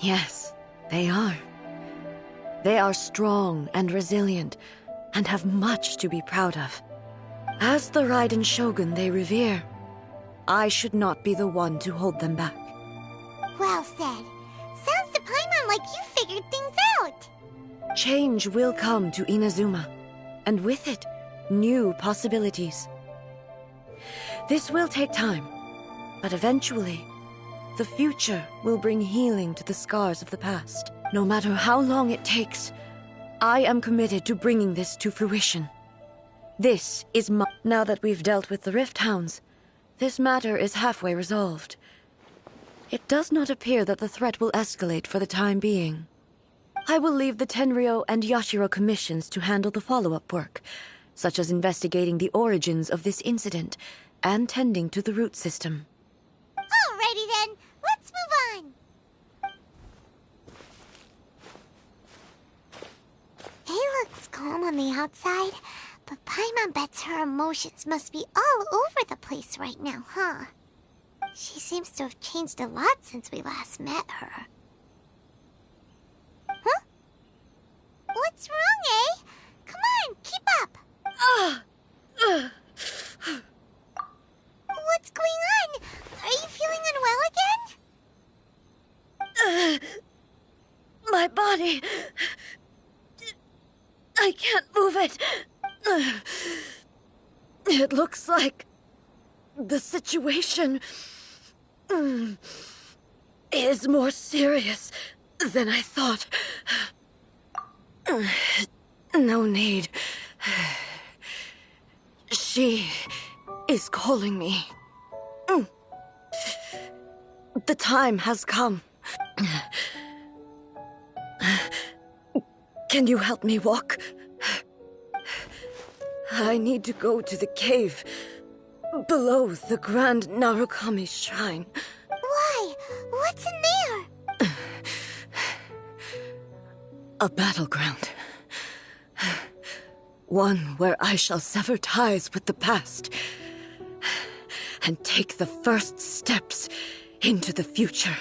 Yes, they are. They are strong and resilient, and have much to be proud of. As the Raiden Shogun they revere, I should not be the one to hold them back. Well said. Sounds to Paimon like you figured things out. Change will come to Inazuma, and with it, new possibilities. This will take time, but eventually, the future will bring healing to the scars of the past. No matter how long it takes, I am committed to bringing this to fruition. This is my... Now that we've dealt with the Rift Hounds, this matter is halfway resolved. It does not appear that the threat will escalate for the time being. I will leave the Tenryo and Yashiro commissions to handle the follow-up work, such as investigating the origins of this incident and tending to the root system. Alrighty then, let's move on. It looks calm on the outside, but Paimon bets her emotions must be all over the place right now, huh? She seems to have changed a lot since we last met her. Huh? What's wrong, eh? Come on, keep up! What's going on? Are you feeling unwell again? My body... I can't move it. It looks like the situation is more serious than I thought. No need. She is calling me. The time has come. Can you help me walk? I need to go to the cave below the Grand Narukami Shrine. Why? What's in there? A battleground. One where I shall sever ties with the past and take the first steps into the future.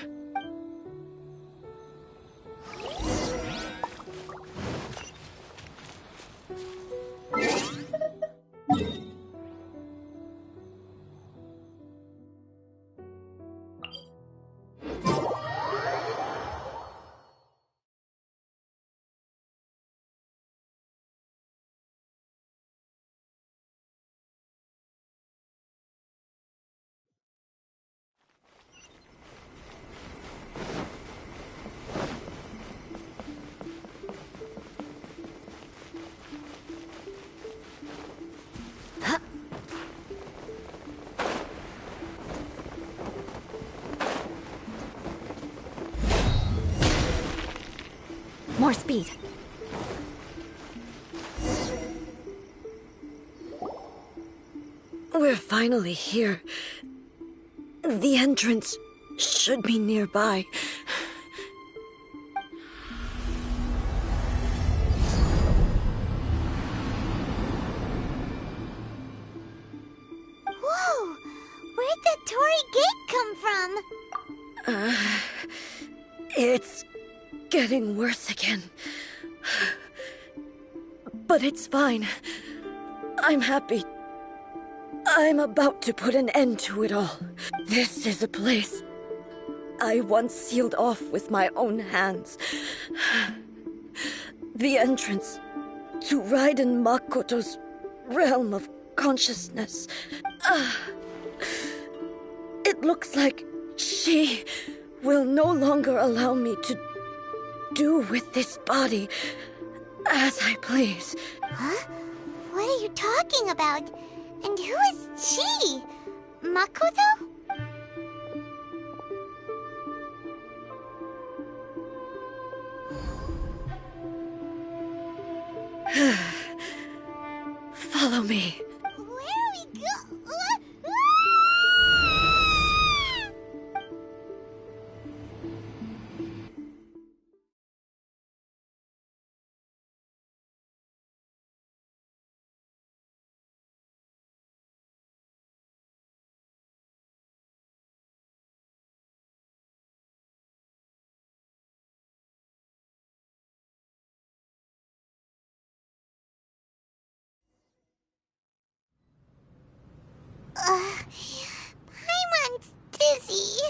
More speed. We're finally here. The entrance should be nearby. Whoa! Where'd the Torii Gate come from? It's getting worse again. But it's fine. I'm happy. I'm about to put an end to it all. This is a place I once sealed off with my own hands. The entrance to Raiden Makoto's realm of consciousness. It looks like she will no longer allow me to do with this body as I please. Huh? What are you talking about? And who is she? Makoto? Follow me. Paimon's dizzy.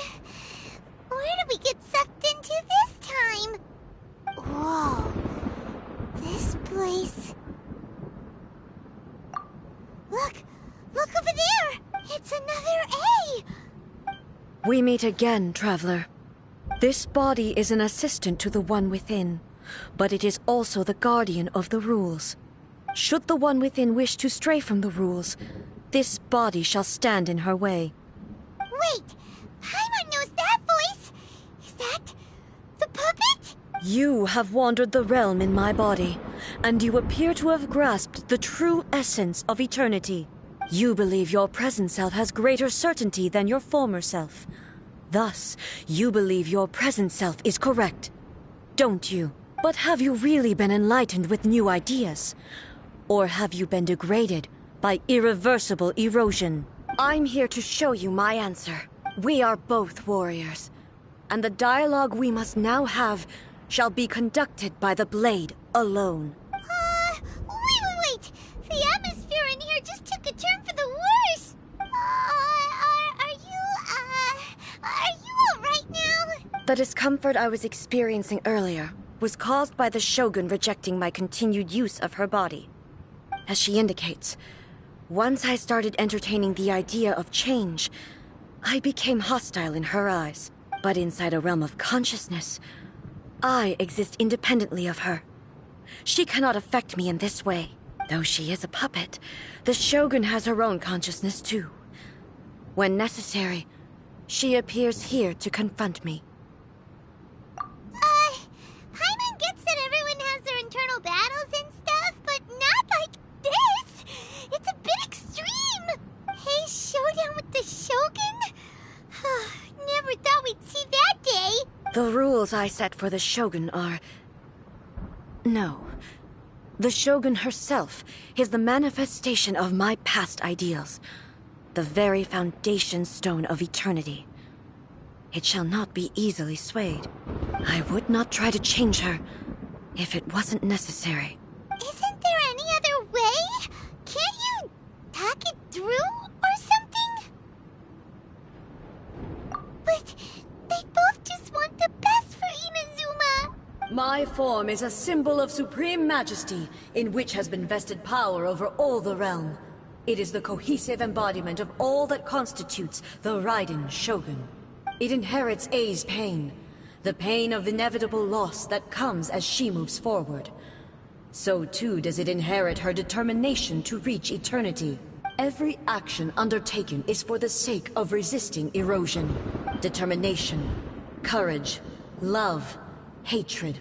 Where did we get sucked into this time? Whoa. This place... Look! Look over there! It's another A! We meet again, traveler. This body is an assistant to the One Within, but it is also the guardian of the rules. Should the One Within wish to stray from the rules, this body shall stand in her way. Wait! Paimon knows that voice! Is that... the puppet? You have wandered the realm in my body, and you appear to have grasped the true essence of eternity. You believe your present self has greater certainty than your former self. Thus, you believe your present self is correct, don't you? But have you really been enlightened with new ideas? Or have you been degraded by irreversible erosion? I'm here to show you my answer. We are both warriors, and the dialogue we must now have shall be conducted by the blade alone. Wait! The atmosphere in here just took a turn for the worse! Are you alright now? The discomfort I was experiencing earlier was caused by the Shogun rejecting my continued use of her body. As she indicates, once I started entertaining the idea of change, I became hostile in her eyes. But inside a realm of consciousness, I exist independently of her. She cannot affect me in this way. Though she is a puppet, the Shogun has her own consciousness too. When necessary, she appears here to confront me. Paimon gets that everyone has their internal battles and stuff, but not like this! It's a bit extreme! Hey, showdown with the Shogun? Never thought we'd see that day! The rules I set for the Shogun are... No. The Shogun herself is the manifestation of my past ideals. The very foundation stone of eternity. It shall not be easily swayed. I would not try to change her if it wasn't necessary. Isn't there any other way? Can't you talk it through or something? But they both just want the best for Inazuma. My form is a symbol of supreme majesty, in which has been vested power over all the realm. It is the cohesive embodiment of all that constitutes the Raiden Shogun. It inherits Ei's pain, the pain of inevitable loss that comes as she moves forward. So too does it inherit her determination to reach eternity. Every action undertaken is for the sake of resisting erosion. Determination, courage, love, hatred.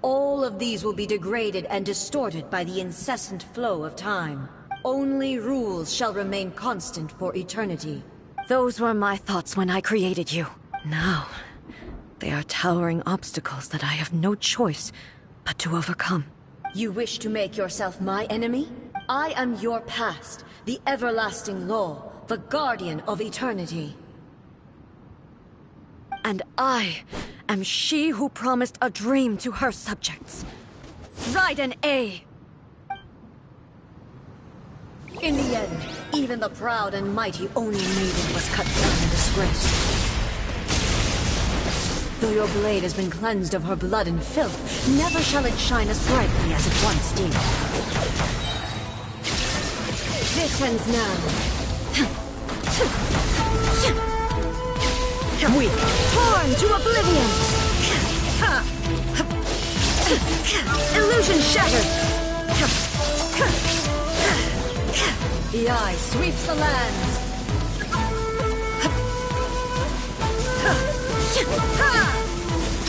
All of these will be degraded and distorted by the incessant flow of time. Only rules shall remain constant for eternity. Those were my thoughts when I created you. Now, they are towering obstacles that I have no choice but to overcome. You wish to make yourself my enemy? I am your past, the everlasting law, the guardian of eternity. And I am she who promised a dream to her subjects. Raiden A. In the end, even the proud and mighty Oni maiden was cut down and disgraced. Though your blade has been cleansed of her blood and filth, never shall it shine as brightly as it once did. This ends now. We torn to oblivion! Illusion shattered! The eye sweeps the lands!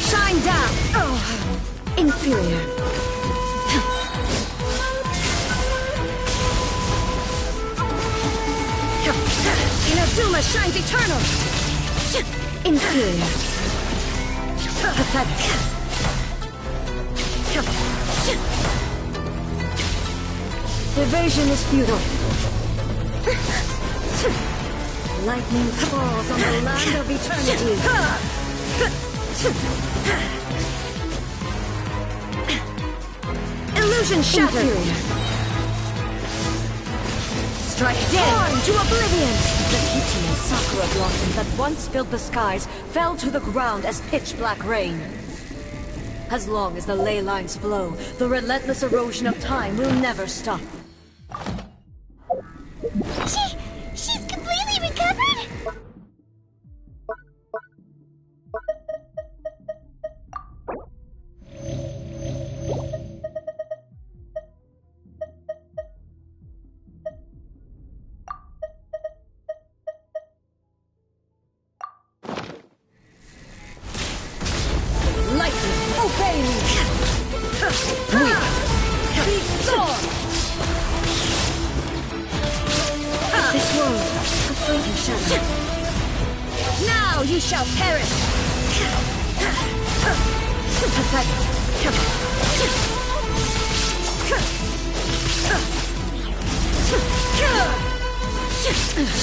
Shine down! Oh, inferior. Inazuma shines eternal! Inferior. Pathetic. Evasion is futile. Lightning falls on the land of eternity. Illusion shattered. Strike dead to oblivion! The beauty and sakura blossoms that once filled the skies fell to the ground as pitch-black rain. As long as the ley lines flow, the relentless erosion of time will never stop. She's completely recovered? Lightning, obey me! Be gone! This world, a fleeting shadow. Now you shall perish! Pathetic.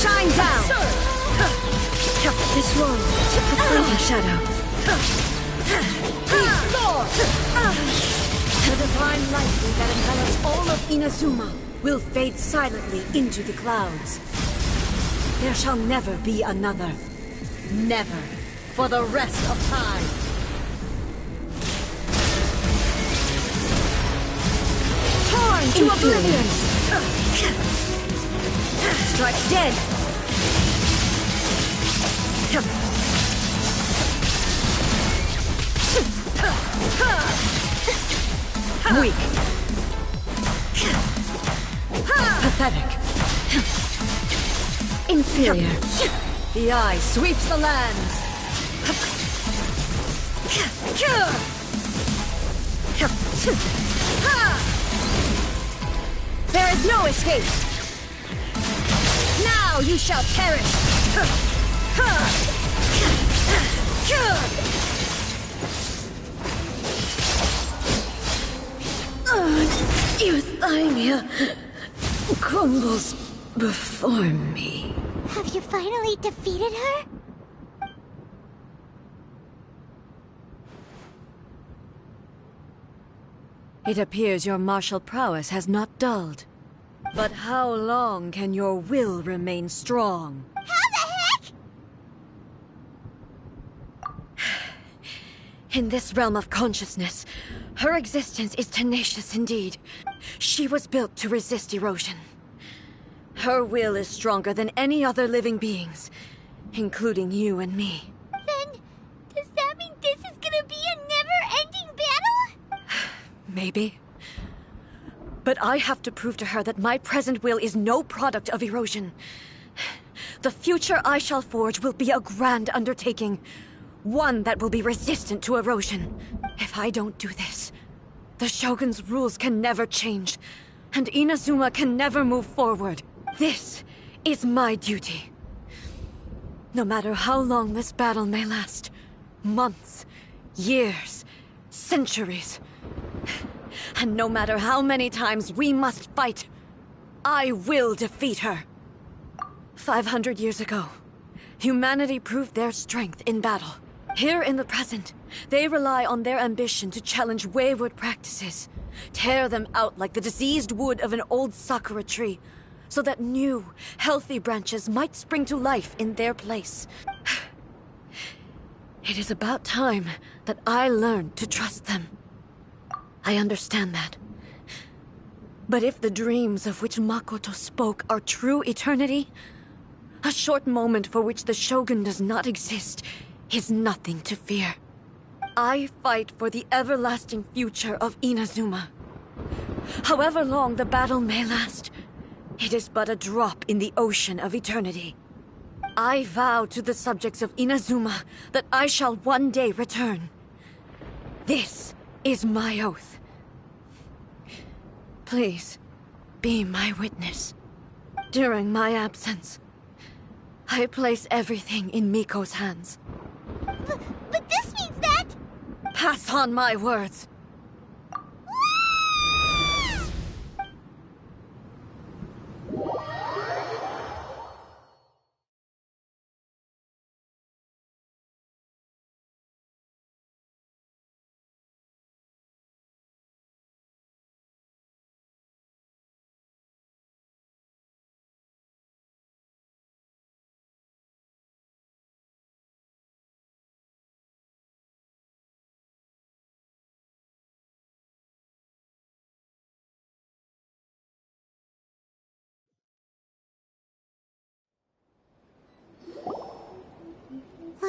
Shine down! This world, a fleeting shadow. The divine lightning that envelops all of Inazuma will fade silently into the clouds. There shall never be another. Never. For the rest of time. Torn to oblivion! Strike dead! Weak. Pathetic. Inferior. The eye sweeps the lands. There is no escape. Now you shall perish. Your Thymia crumbles before me. Have you finally defeated her? It appears your martial prowess has not dulled. But how long can your will remain strong? How the heck? In this realm of consciousness, her existence is tenacious indeed. She was built to resist erosion. Her will is stronger than any other living being's, including you and me. Then, does that mean this is gonna be a never-ending battle? Maybe. But I have to prove to her that my present will is no product of erosion. The future I shall forge will be a grand undertaking. One that will be resistant to erosion. If I don't do this, the Shogun's rules can never change, and Inazuma can never move forward. This is my duty. No matter how long this battle may last, months, years, centuries, and no matter how many times we must fight, I will defeat her. 500 years ago, humanity proved their strength in battle. Here in the present, they rely on their ambition to challenge wayward practices, tear them out like the diseased wood of an old sakura tree, so that new, healthy branches might spring to life in their place. It is about time that I learned to trust them. I understand that. But if the dreams of which Makoto spoke are true eternity, a short moment for which the Shogun does not exist is nothing to fear. I fight for the everlasting future of Inazuma. However long the battle may last, it is but a drop in the ocean of eternity. I vow to the subjects of Inazuma that I shall one day return. This is my oath. Please, be my witness. During my absence, I place everything in Miko's hands. But this means that... Pass on my words.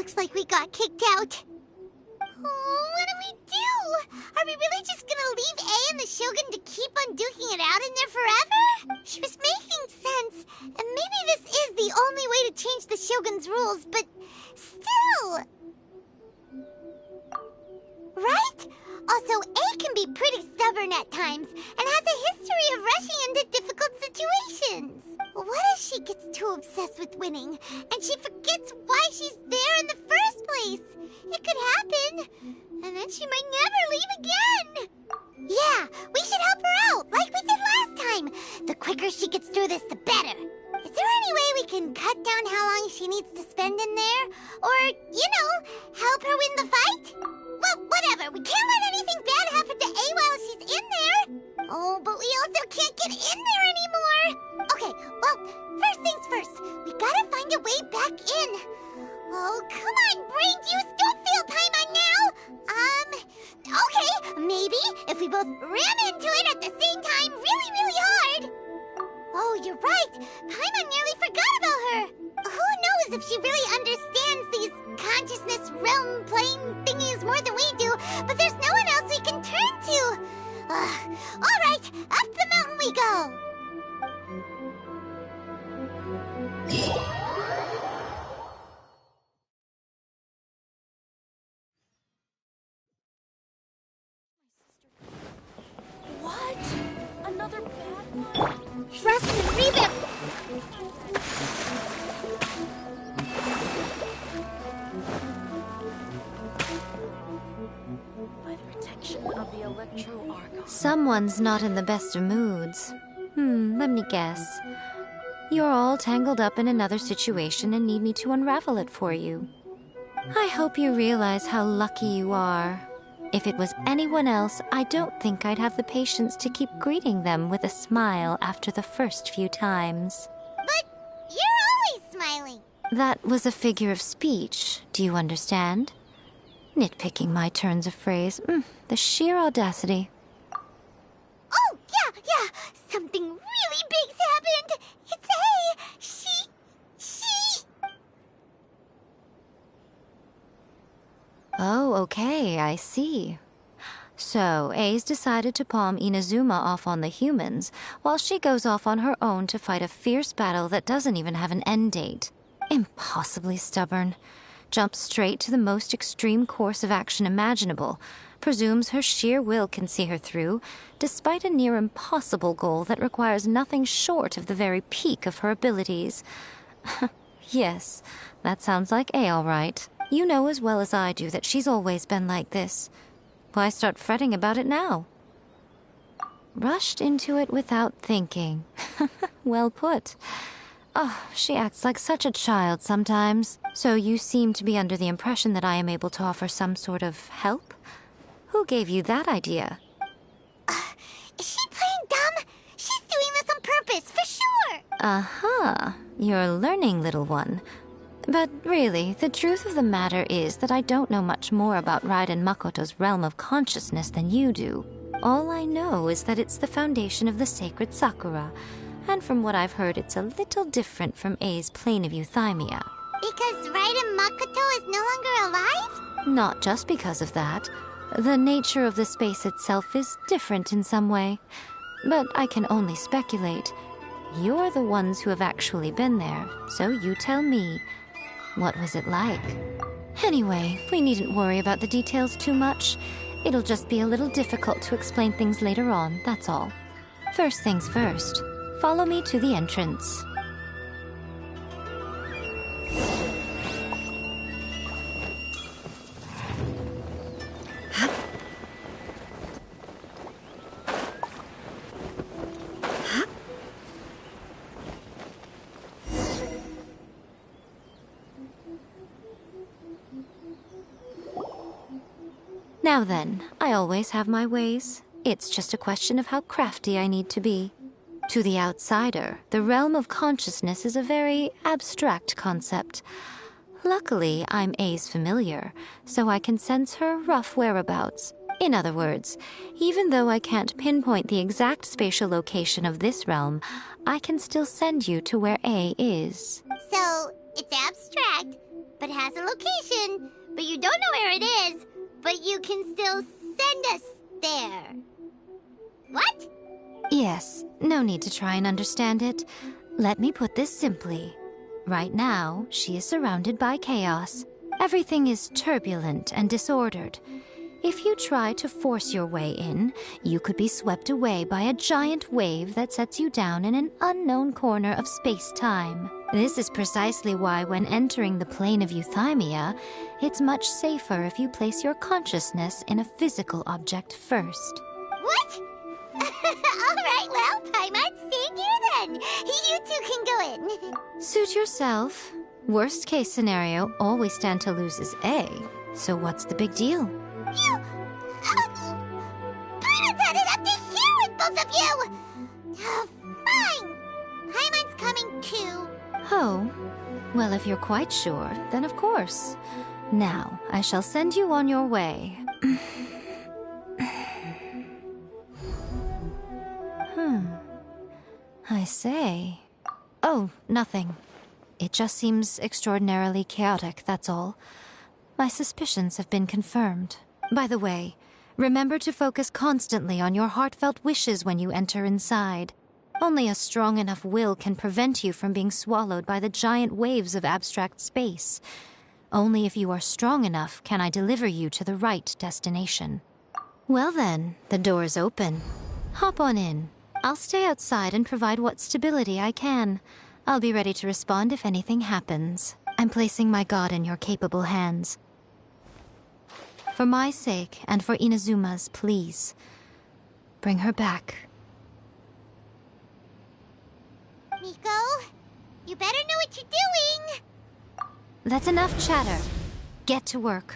looks like we got kicked out. Oh, what do we do? Are we really just gonna leave A and the Shogun to keep on duking it out in there forever? She was making sense, and maybe this is the only way to change the Shogun's rules, but still... Right? Also, A can be pretty stubborn at times, and has a history of rushing into difficult situations. What if she gets too obsessed with winning, and she forgets why she's there in the first place? It could happen, and then she might never leave again. Yeah, we should help her out, like we did last time. The quicker she gets through this, the better. Is there any way we can cut down how long she needs to spend in there? Or, help her win the fight? Well, whatever. We can't let anything bad happen to A while she's in there. Oh, but we also can't get in there anymore. Okay, well, first things first. We gotta find a way back in. Oh, come on, brain juice. Don't feel Paimon now. Okay, maybe if we both ram into it at the same time really, really hard. Oh, you're right. Paimon nearly forgot about her. Who knows if she really understands these consciousness realm plane thingies more than we do, but there's no one else we can turn to. All right, up the mountain we go. What? Another bad one? Rest reboot. By the protection of the Electro-Argon. Someone's not in the best of moods. Let me guess. You're all tangled up in another situation and need me to unravel it for you. I hope you realize how lucky you are. If it was anyone else, I don't think I'd have the patience to keep greeting them with a smile after the first few times. But you're always smiling. That was a figure of speech, do you understand? Nitpicking my turns of phrase. The sheer audacity. Oh, yeah. Something really big's happened. It's A. She... Oh, okay, I see. So, A's decided to palm Inazuma off on the humans, while she goes off on her own to fight a fierce battle that doesn't even have an end date. Impossibly stubborn. Jumps straight to the most extreme course of action imaginable, presumes her sheer will can see her through, despite a near impossible goal that requires nothing short of the very peak of her abilities. Yes, that sounds like A all right. You know as well as I do that she's always been like this. Why start fretting about it now? Rushed into it without thinking. Well put. Oh, she acts like such a child sometimes. So you seem to be under the impression that I am able to offer some sort of help? Who gave you that idea? Is she playing dumb? She's doing this on purpose, for sure. Uh-huh. You're learning, little one. But really, the truth of the matter is that I don't know much more about Raiden Makoto's realm of consciousness than you do. All I know is that it's the foundation of the sacred Sakura, and from what I've heard, it's a little different from A's plane of euthymia. Because Raiden Makoto is no longer alive? Not just because of that. The nature of the space itself is different in some way. But I can only speculate. You're the ones who have actually been there, so you tell me. What was it like? Anyway, we needn't worry about the details too much. It'll just be a little difficult to explain things later on, that's all. First things first. Follow me to the entrance. Now then, I always have my ways. It's just a question of how crafty I need to be. To the outsider, the realm of consciousness is a very abstract concept. Luckily, I'm A's familiar, so I can sense her rough whereabouts. In other words, even though I can't pinpoint the exact spatial location of this realm, I can still send you to where A is. So, it's abstract, but has a location. But you don't know where it is, but you can still send us there. What? Yes, no need to try and understand it. Let me put this simply. Right now, she is surrounded by chaos. Everything is turbulent and disordered. If you try to force your way in, you could be swept away by a giant wave that sets you down in an unknown corner of space-time. This is precisely why when entering the plane of euthymia, it's much safer if you place your consciousness in a physical object first. What? Alright, well, Paimon, stay here then. You two can go in. Suit yourself. Worst case scenario, all we stand to lose is A. So what's the big deal? You... Paimon's had it up to here with both of you! Fine! Paimon's coming too. Oh, well, if you're quite sure, then of course. Now, I shall send you on your way. I say... Oh, nothing. It just seems extraordinarily chaotic, that's all. My suspicions have been confirmed. By the way, remember to focus constantly on your heartfelt wishes when you enter inside. Only a strong enough will can prevent you from being swallowed by the giant waves of abstract space. Only if you are strong enough can I deliver you to the right destination. Well then, the door's open. Hop on in. I'll stay outside and provide what stability I can. I'll be ready to respond if anything happens. I'm placing my god in your capable hands. For my sake, and for Inazuma's, please. Bring her back. Miko, you better know what you're doing! That's enough chatter. Get to work.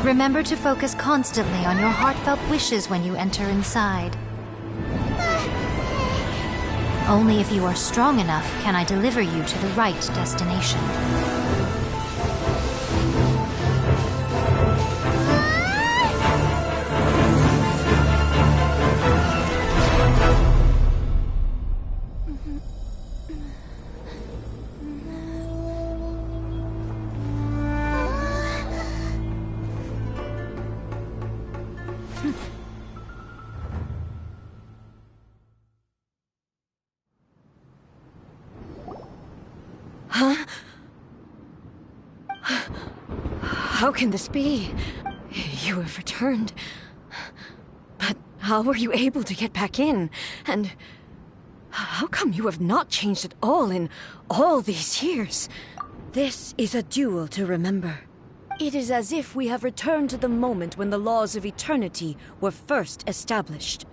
Remember to focus constantly on your heartfelt wishes when you enter inside. Only if you are strong enough can I deliver you to the right destination. Huh? How can this be? You have returned. But how were you able to get back in? And how come you have not changed at all in all these years? This is a duel to remember. It is as if we have returned to the moment when the laws of eternity were first established.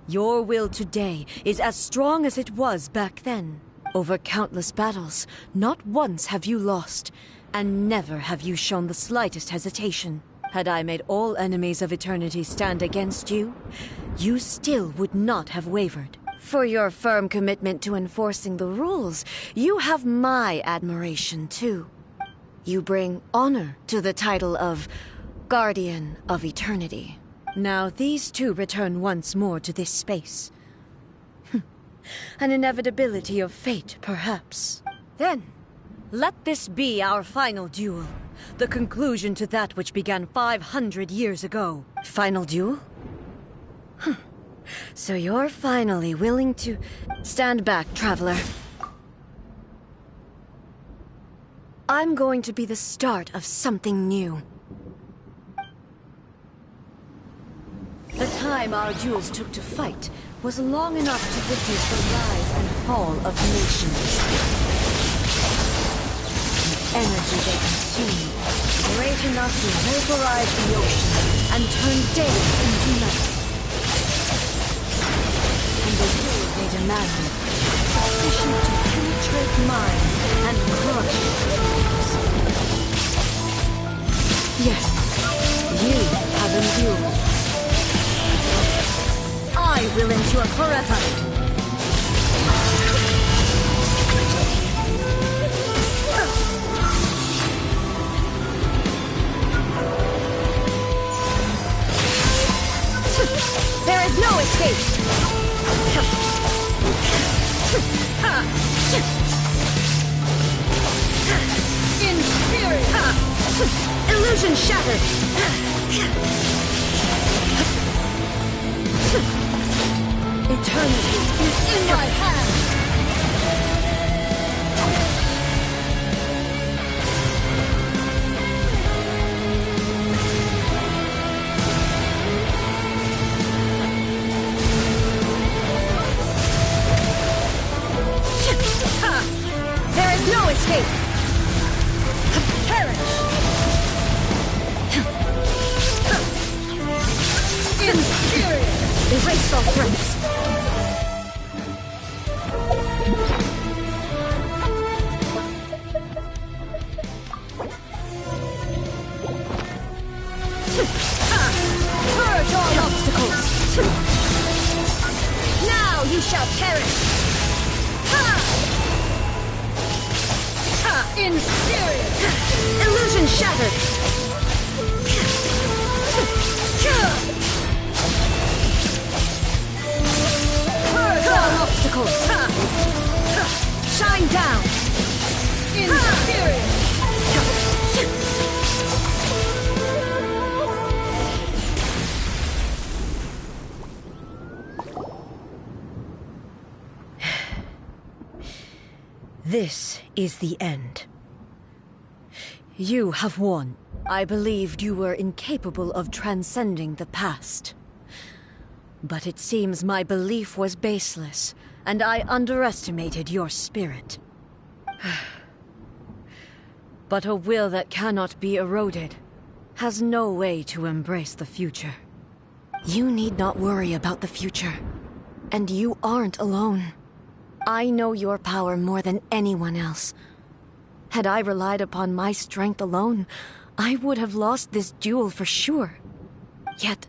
Your will today is as strong as it was back then. Over countless battles, not once have you lost, and never have you shown the slightest hesitation. Had I made all enemies of eternity stand against you, you still would not have wavered. For your firm commitment to enforcing the rules, you have my admiration too. You bring honor to the title of Guardian of Eternity. Now these two return once more to this space. An inevitability of fate, perhaps. Then, let this be our final duel. The conclusion to that which began 500 years ago. Final duel? So you're finally willing to... Stand back, traveler. I'm going to be the start of something new. The time our duels took to fight was long enough to witness the rise and fall of nations. The energy they consume, great enough to vaporize the ocean and turn day into night. And the will they demanded, sufficient to penetrate minds and crush dreams. Yes, you have endured. I will endure forever. There is no escape. Inferior. Illusion shattered. Eternity is in my hands! There is no escape! Perish! Inferior! Erase all threats! Purge all obstacles! Now you shall perish! Inferior! Illusion shattered! Purge all obstacles! Shine down! Inferior! This is the end. You have won. I believed you were incapable of transcending the past. But it seems my belief was baseless, and I underestimated your spirit. But a will that cannot be eroded has no way to embrace the future. You need not worry about the future, and you aren't alone. I know your power more than anyone else. Had I relied upon my strength alone, I would have lost this duel for sure. Yet,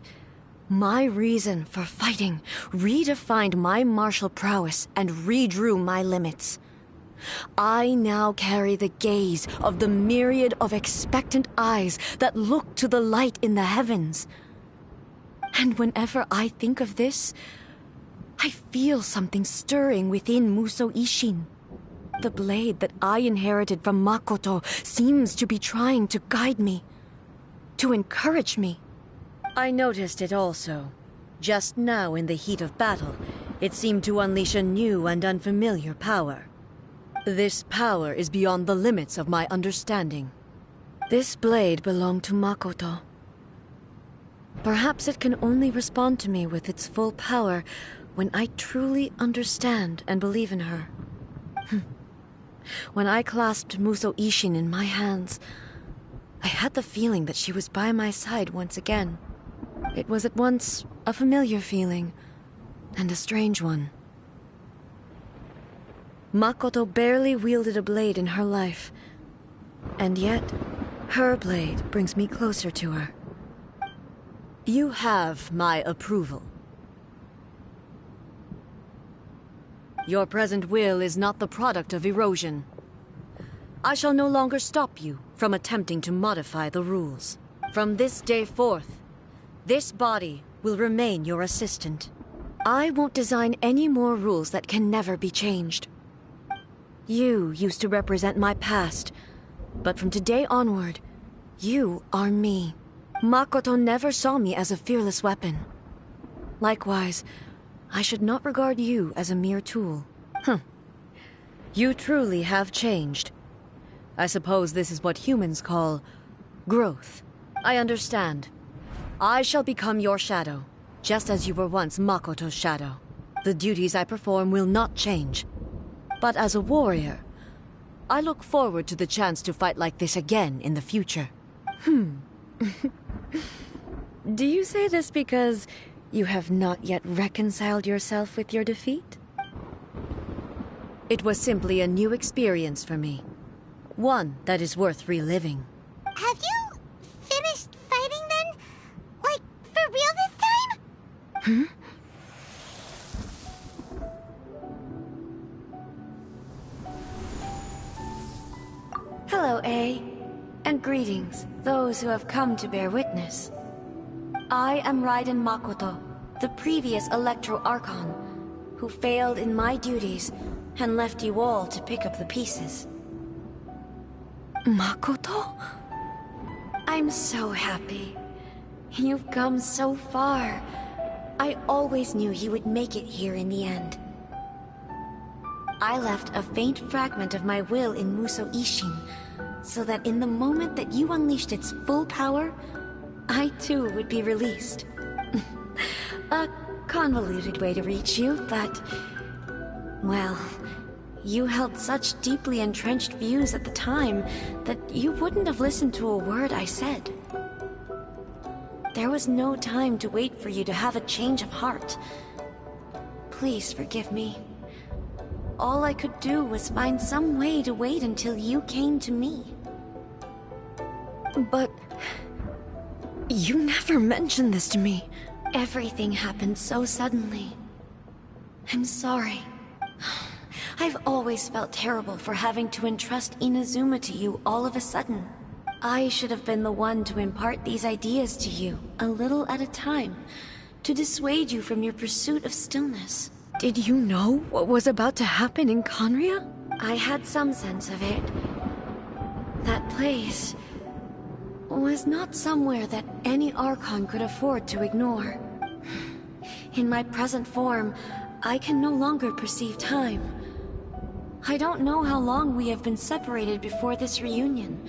my reason for fighting redefined my martial prowess and redrew my limits. I now carry the gaze of the myriad of expectant eyes that look to the light in the heavens. And whenever I think of this, I feel something stirring within Musou Ishin. The blade that I inherited from Makoto seems to be trying to guide me, to encourage me. I noticed it also. Just now in the heat of battle, it seemed to unleash a new and unfamiliar power. This power is beyond the limits of my understanding. This blade belonged to Makoto. Perhaps it can only respond to me with its full power when I truly understand and believe in her. When I clasped Musou Ishin in my hands, I had the feeling that she was by my side once again. It was at once a familiar feeling and a strange one. Makoto barely wielded a blade in her life, and yet her blade brings me closer to her. You have my approval. Your present will is not the product of erosion. I shall no longer stop you from attempting to modify the rules. From this day forth, this body will remain your assistant. I won't design any more rules that can never be changed. You used to represent my past, but from today onward, you are me. Makoto never saw me as a fearless weapon. Likewise, I should not regard you as a mere tool. You truly have changed. I suppose this is what humans call growth. I understand. I shall become your shadow, just as you were once Makoto's shadow. The duties I perform will not change. But as a warrior, I look forward to the chance to fight like this again in the future. Do you say this because you have not yet reconciled yourself with your defeat? It was simply a new experience for me. One that is worth reliving. Have you finished fighting then? Like, for real this time? Hello, A. And greetings, those who have come to bear witness. I am Raiden Makoto, the previous Electro Archon, who failed in my duties and left you all to pick up the pieces. Makoto? I'm so happy. You've come so far. I always knew you would make it here in the end. I left a faint fragment of my will in Muso Ishin, so that in the moment that you unleashed its full power, I too would be released. A convoluted way to reach you, but... well, you held such deeply entrenched views at the time that you wouldn't have listened to a word I said. There was no time to wait for you to have a change of heart. Please forgive me. All I could do was find some way to wait until you came to me. But... you never mentioned this to me. Everything happened so suddenly. I'm sorry. I've always felt terrible for having to entrust Inazuma to you all of a sudden. I should have been the one to impart these ideas to you, a little at a time, to dissuade you from your pursuit of stillness. Did you know what was about to happen in Conria? I had some sense of it. That place was not somewhere that any Archon could afford to ignore. In my present form, I can no longer perceive time. I don't know how long we have been separated before this reunion,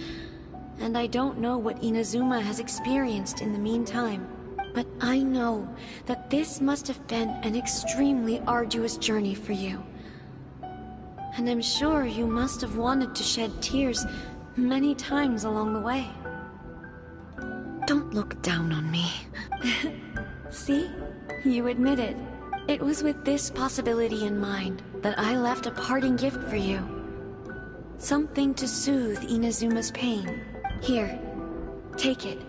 and I don't know what Inazuma has experienced in the meantime. But I know that this must have been an extremely arduous journey for you. And I'm sure you must have wanted to shed tears many times along the way. Don't look down on me. See? You admit it. It was with this possibility in mind that I left a parting gift for you. Something to soothe Inazuma's pain. Here, take it.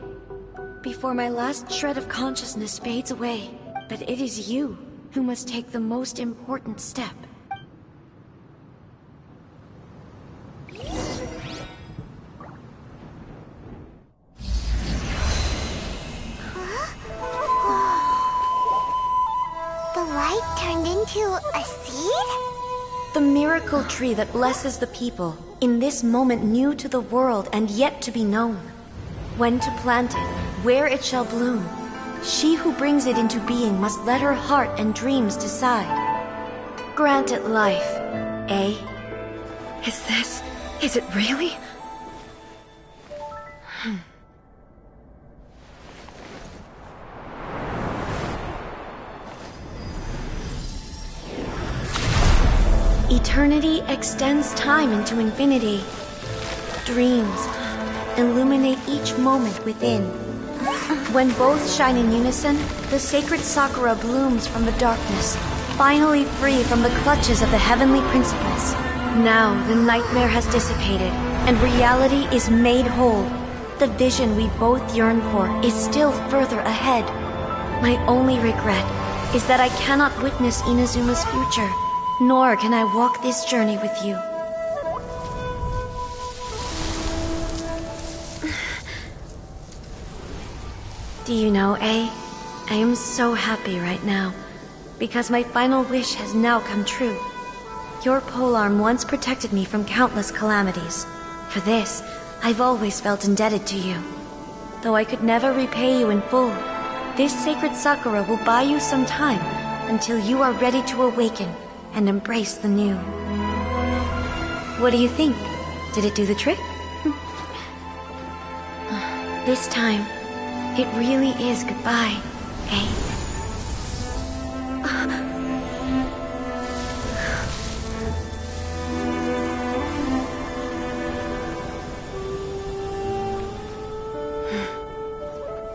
Before my last shred of consciousness fades away. But it is you who must take the most important step. The light turned into a seed? The miracle tree that blesses the people, in this moment new to the world and yet to be known. When to plant it, where it shall bloom. She who brings it into being must let her heart and dreams decide. Grant it life, eh? Is it really? Eternity extends time into infinity. Dreams illuminate each moment within. When both shine in unison, the sacred Sakura blooms from the darkness, finally free from the clutches of the heavenly principles. Now the nightmare has dissipated, and reality is made whole. The vision we both yearn for is still further ahead. My only regret is that I cannot witness Inazuma's future, nor can I walk this journey with you. Do you know, A? I am so happy right now, because my final wish has now come true. Your polearm once protected me from countless calamities. For this, I've always felt indebted to you. Though I could never repay you in full, this sacred Sakura will buy you some time until you are ready to awaken and embrace the new. What do you think? Did it do the trick? This time, it really is goodbye, eh?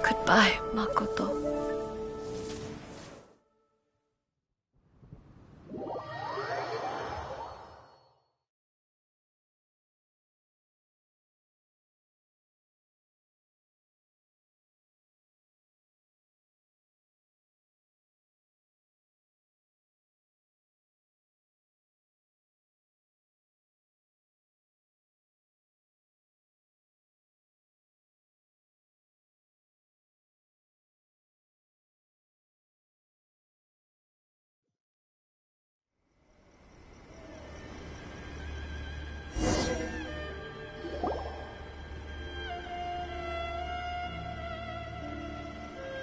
Goodbye, Makoto.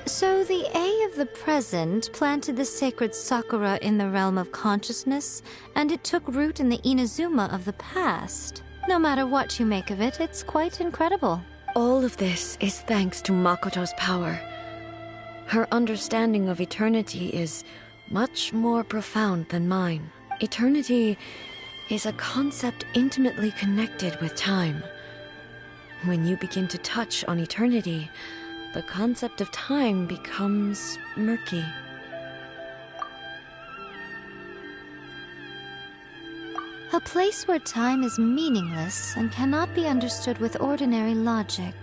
So the A of the present planted the sacred sakura in the realm of consciousness, and it took root in the Inazuma of the past. No matter what you make of it, it's quite incredible. All of this is thanks to Makoto's power. Her understanding of eternity is much more profound than mine. Eternity is a concept intimately connected with time. When you begin to touch on eternity, the concept of time becomes murky. A place where time is meaningless and cannot be understood with ordinary logic.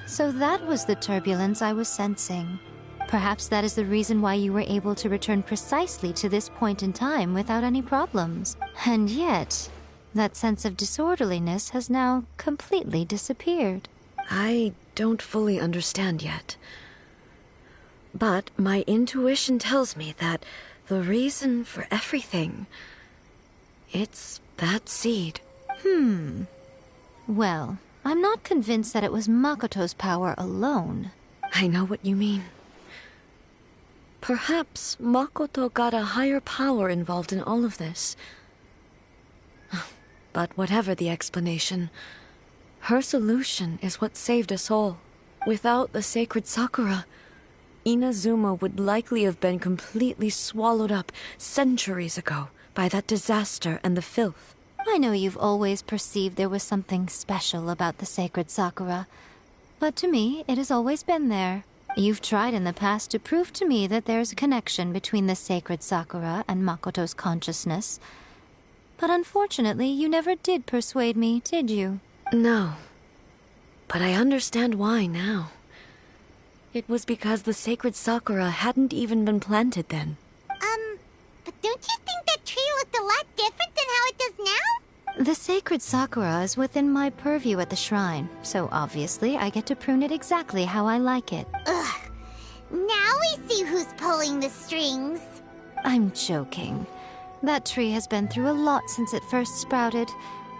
So that was the turbulence I was sensing. Perhaps that is the reason why you were able to return precisely to this point in time without any problems. And yet, that sense of disorderliness has now completely disappeared. I don't fully understand yet. But my intuition tells me that the reason for everything, it's that seed. Well, I'm not convinced that it was Makoto's power alone. I know what you mean. Perhaps Makoto got a higher power involved in all of this. But whatever the explanation, her solution is what saved us all. Without the sacred Sakura, Inazuma would likely have been completely swallowed up centuries ago by that disaster and the filth. I know you've always perceived there was something special about the sacred Sakura, but to me, it has always been there. You've tried in the past to prove to me that there's a connection between the sacred Sakura and Makoto's consciousness, but unfortunately, you never did persuade me, did you? No, but I understand why now. It was because the sacred Sakura hadn't even been planted then. But don't you think that tree looked a lot different than how it does now? The sacred Sakura is within my purview at the shrine, so obviously I get to prune it exactly how I like it. Ugh. Now we see who's pulling the strings. I'm joking. That tree has been through a lot since it first sprouted.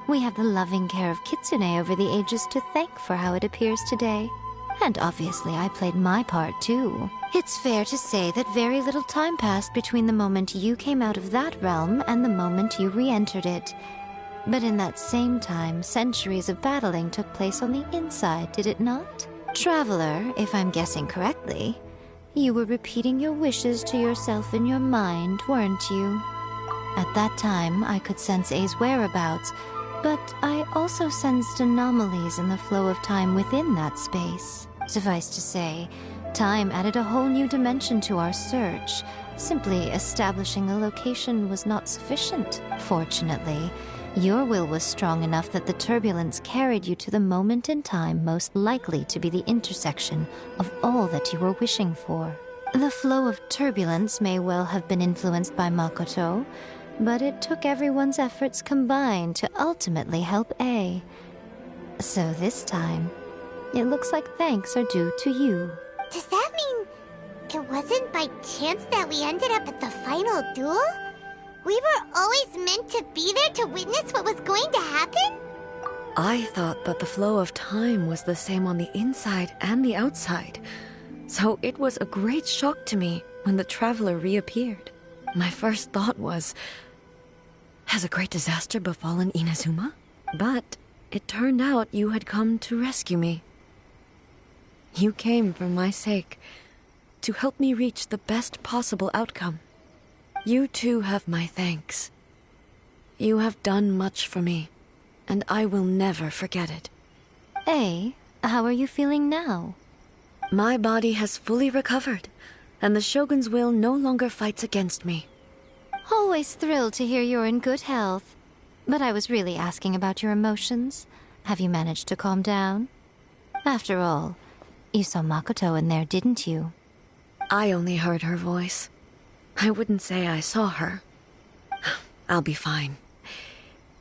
We have the loving care of Kitsune over the ages to thank for how it appears today. And obviously I played my part too. It's fair to say that very little time passed between the moment you came out of that realm and the moment you re-entered it. But in that same time, centuries of battling took place on the inside, did it not? Traveler, if I'm guessing correctly, you were repeating your wishes to yourself in your mind, weren't you? At that time, I could sense A's whereabouts, but I also sensed anomalies in the flow of time within that space. Suffice to say, time added a whole new dimension to our search. Simply establishing a location was not sufficient. Fortunately, your will was strong enough that the turbulence carried you to the moment in time most likely to be the intersection of all that you were wishing for. The flow of turbulence may well have been influenced by Makoto, but it took everyone's efforts combined to ultimately help A. So this time, it looks like thanks are due to you. Does that mean it wasn't by chance that we ended up at the final duel? We were always meant to be there to witness what was going to happen? I thought that the flow of time was the same on the inside and the outside, so it was a great shock to me when the traveler reappeared. My first thought was, has a great disaster befallen Inazuma? But it turned out you had come to rescue me. You came for my sake, to help me reach the best possible outcome. You too have my thanks. You have done much for me, and I will never forget it. A, How are you feeling now? My body has fully recovered, and the Shogun's will no longer fights against me. Always thrilled to hear you're in good health. But I was really asking about your emotions. Have you managed to calm down? After all, you saw Makoto in there, didn't you? I only heard her voice. I wouldn't say I saw her. I'll be fine.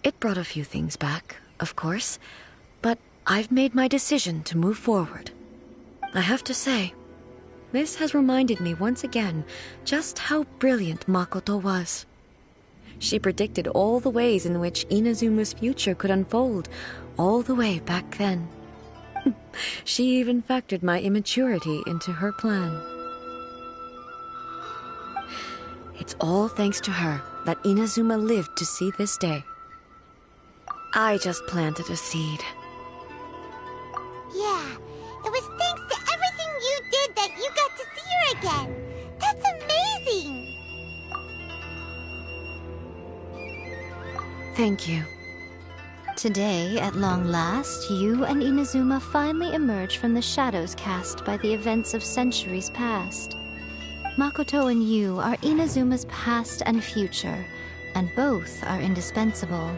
It brought a few things back, of course, but I've made my decision to move forward. I have to say, this has reminded me once again just how brilliant Makoto was. She predicted all the ways in which Inazuma's future could unfold, all the way back then. She even factored my immaturity into her plan. It's all thanks to her that Inazuma lived to see this day. I just planted a seed. Yeah, it was thanks to everything you did that you got to see her again. That's amazing! Thank you. Today, at long last, you and Inazuma finally emerge from the shadows cast by the events of centuries past. Makoto and you are Inazuma's past and future, and both are indispensable.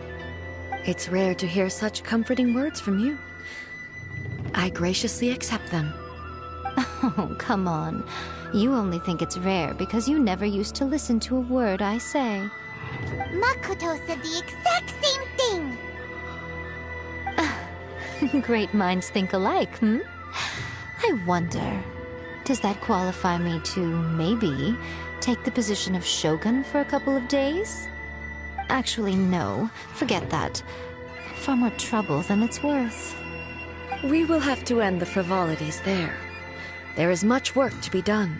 It's rare to hear such comforting words from you. I graciously accept them. Oh, come on. You only think it's rare because you never used to listen to a word I say. Makoto said the exact same thing! Great minds think alike, hmm? I wonder, does that qualify me to, maybe, take the position of Shogun for a couple of days? Actually, no. Forget that. Far more trouble than it's worth. We will have to end the frivolities there. There is much work to be done.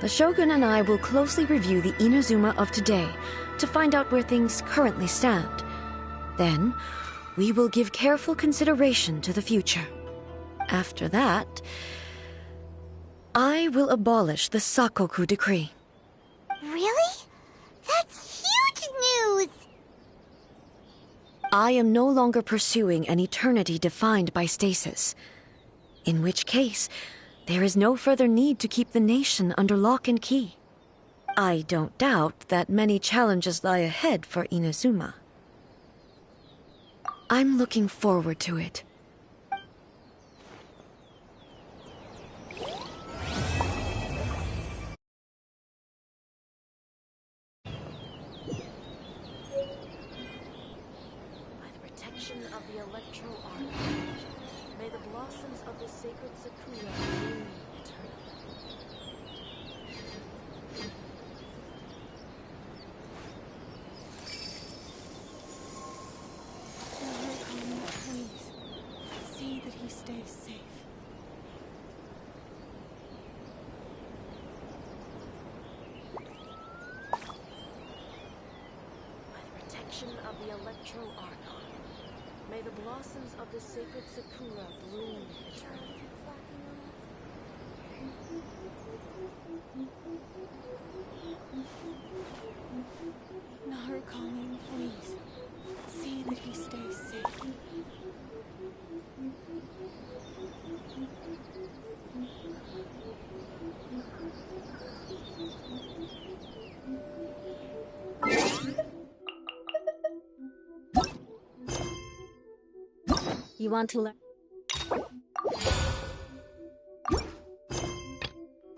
The Shogun and I will closely review the Inazuma of today to find out where things currently stand. Then, we will give careful consideration to the future. After that, I will abolish the Sakoku decree. Really? That's huge news! I am no longer pursuing an eternity defined by stasis. In which case, there is no further need to keep the nation under lock and key. I don't doubt that many challenges lie ahead for Inazuma. I'm looking forward to it. By the protection of the Electro Arc, may the blossoms of the sacred Sakura bloom eternally. Please, see that he stays safe. By the protection of the Electro Archon, may the blossoms of the sacred Sakura bloom eternally. Narukamin, please, see that he stays safe. You want to learn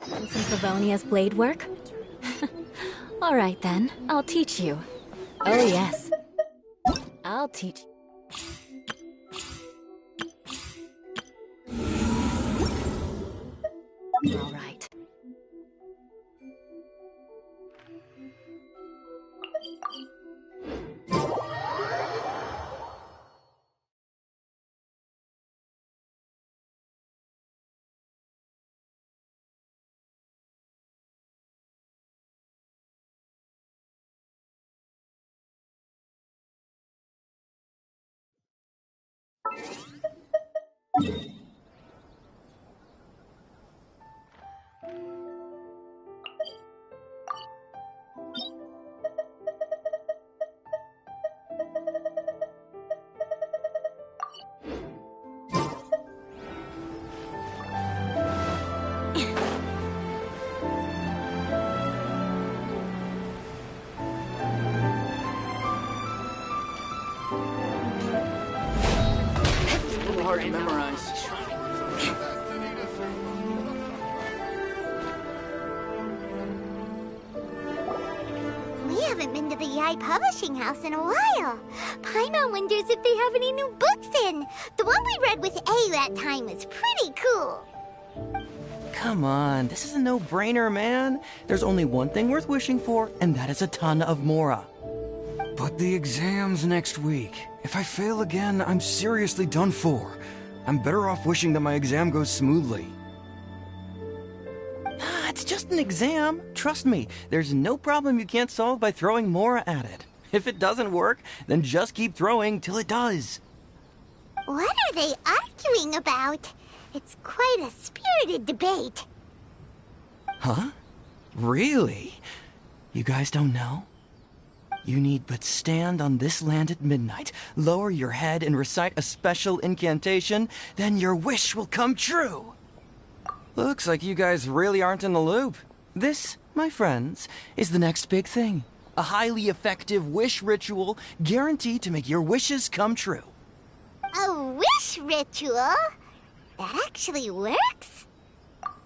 some Favonia's blade work? All right then, I'll teach you. Oh yes, I'll teach. All right. memorize. We haven't been to the Yh publishing house in a while. Paimon wonders if they have any new books in. The one we read with A that time was pretty cool. Come on, this is a no-brainer, man. There's only one thing worth wishing for, and that is a ton of Mora. But the exam's next week. If I fail again, I'm seriously done for. I'm better off wishing that my exam goes smoothly. It's just an exam. Trust me, there's no problem you can't solve by throwing Mora at it. If it doesn't work, then just keep throwing till it does. What are they arguing about? It's quite a spirited debate. Huh? Really? You guys don't know? You need but stand on this land at midnight, lower your head and recite a special incantation, then your wish will come true. Looks like you guys really aren't in the loop. This, my friends, is the next big thing. A highly effective wish ritual guaranteed to make your wishes come true. A wish ritual? That actually works?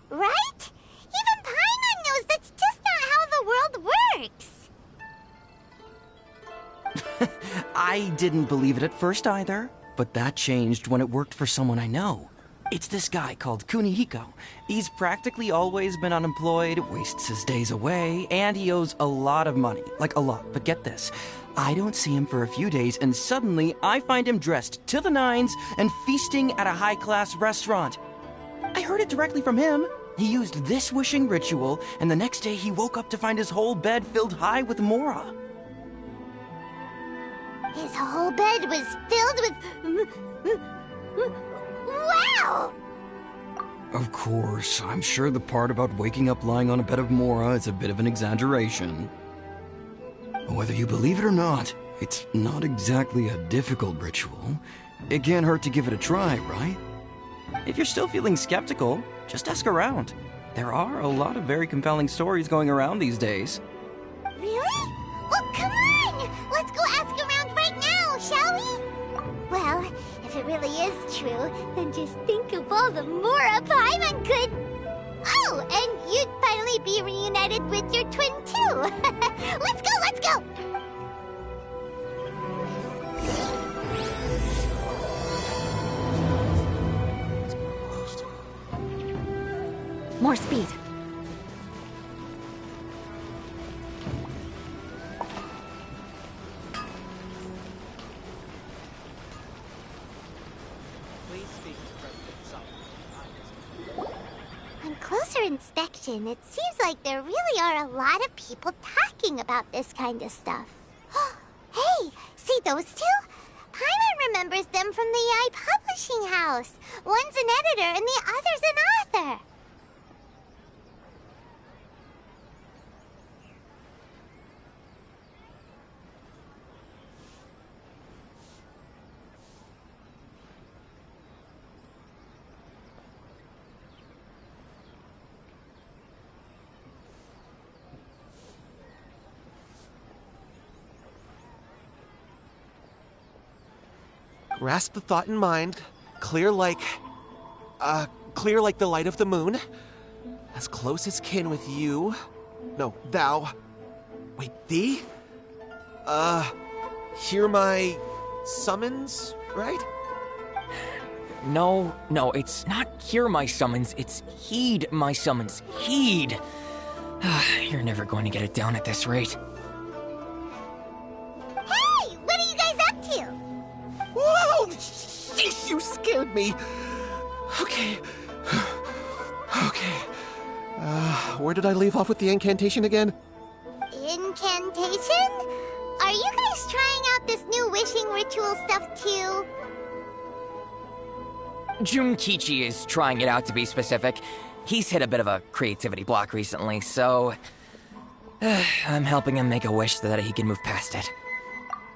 Right? Even Paimon knows that's just not how the world works. I didn't believe it at first either, but that changed when it worked for someone I know. It's this guy called Kunihiko. He's practically always been unemployed, wastes his days away, and he owes a lot of money. Like a lot, but get this. I don't see him for a few days, and suddenly I find him dressed to the nines and feasting at a high-class restaurant. I heard it directly from him. He used this wishing ritual, and the next day he woke up to find his whole bed filled high with Mora. His whole bed was filled with... Wow! Of course, I'm sure the part about waking up lying on a bed of Mora is a bit of an exaggeration. Whether you believe it or not, it's not exactly a difficult ritual. It can't hurt to give it a try, right? If you're still feeling skeptical, just ask around. There are a lot of very compelling stories going around these days. Really? Well, come on! Let's go ask around right now, shall we? Well, if it really is true, then just think of all the Mora Paimon could... Oh, and you'd finally be reunited with your twin, too. Let's go, let's go! More speed. On closer inspection, it seems like there really are a lot of people talking about this kind of stuff. Hey, see those two? Paimon remembers them from the Yh publishing house. One's an editor and the other's an author. Grasp the thought in mind, clear like the light of the moon. As close as kin with you. No, thou. Wait, thee? Hear my summons, right? No, it's not hear my summons, it's heed my summons. Heed! You're never going to get it down at this rate. Hey, what are you guys up to? Whoa! Sheesh, you scared me! Okay. Where did I leave off with the incantation again? Incantation? Are you guys trying out this new wishing ritual stuff too? Junkichi is trying it out, to be specific. He's hit a bit of a creativity block recently, so... I'm helping him make a wish so that he can move past it.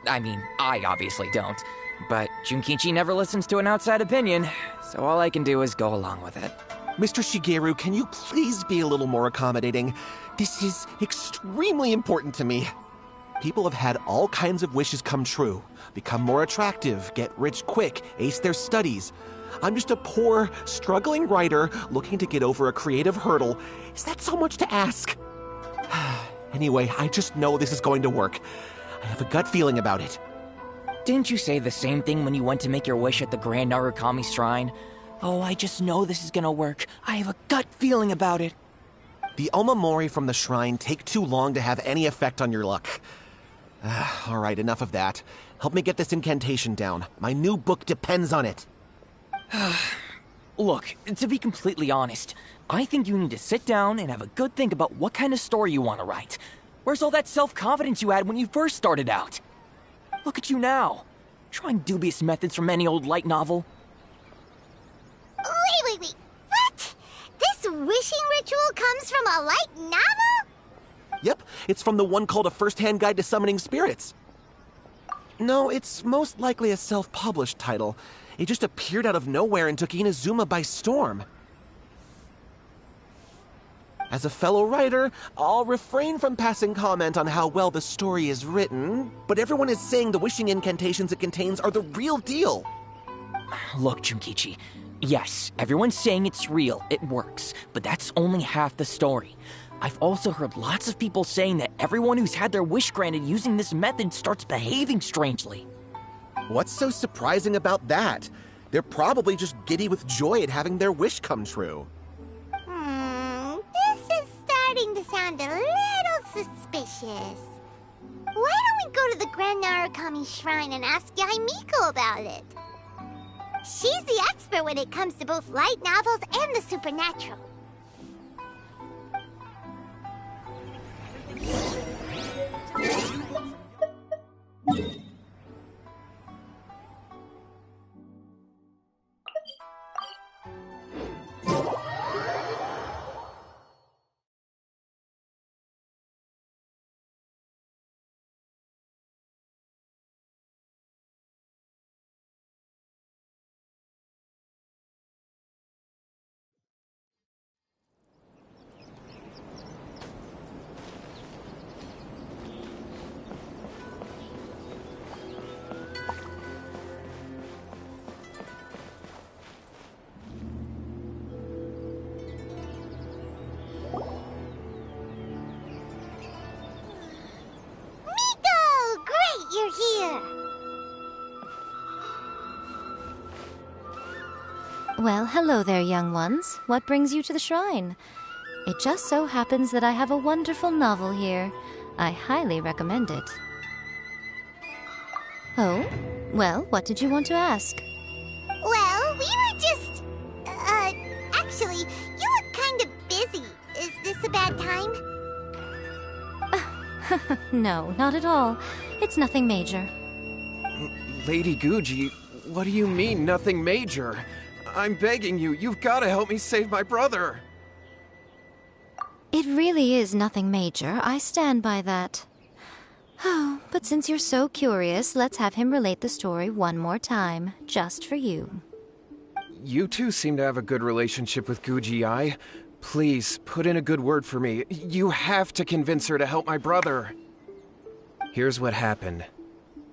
I mean, I obviously don't, but Junkichi never listens to an outside opinion, so all I can do is go along with it. Mr. Shigeru, can you please be a little more accommodating? This is extremely important to me. People have had all kinds of wishes come true. Become more attractive, get rich quick, ace their studies. I'm just a poor, struggling writer looking to get over a creative hurdle. Is that so much to ask? Anyway, I just know this is going to work. I have a gut feeling about it. Didn't you say the same thing when you went to make your wish at the Grand Narukami Shrine? Oh, I just know this is gonna work. I have a gut feeling about it. The Omamori from the shrine take too long to have any effect on your luck. All right, enough of that. Help me get this incantation down. My new book depends on it. Look, to be completely honest, I think you need to sit down and have a good think about what kind of story you want to write. Where's all that self-confidence you had when you first started out? Look at you now, trying dubious methods from any old light novel. Wait. What? This wishing ritual comes from a light novel? Yep, it's from the one called A First-Hand Guide to Summoning Spirits. No, it's most likely a self-published title. It just appeared out of nowhere and took Inazuma by storm. As a fellow writer, I'll refrain from passing comment on how well the story is written, but everyone is saying the wishing incantations it contains are the real deal. Look, Junkichi, yes, everyone's saying it's real, it works, but that's only half the story. I've also heard lots of people saying that everyone who's had their wish granted using this method starts behaving strangely. What's so surprising about that? They're probably just giddy with joy at having their wish come true. This is starting to sound a little suspicious. Why don't we go to the Grand Narukami Shrine and ask Yae Miko about it? She's the expert when it comes to both light novels and the supernatural. You're here! Well, hello there, young ones. What brings you to the shrine? It just so happens that I have a wonderful novel here. I highly recommend it. Oh? Well, what did you want to ask? Well, we were just... actually, you look kind of busy. Is this a bad time? No, not at all. It's nothing major. Lady Guji, what do you mean, nothing major? I'm begging you, you've got to help me save my brother. It really is nothing major. I stand by that. Oh, but since you're so curious, let's have him relate the story one more time, just for you. You two seem to have a good relationship with Guji Yh. Please, put in a good word for me. You have to convince her to help my brother. Here's what happened.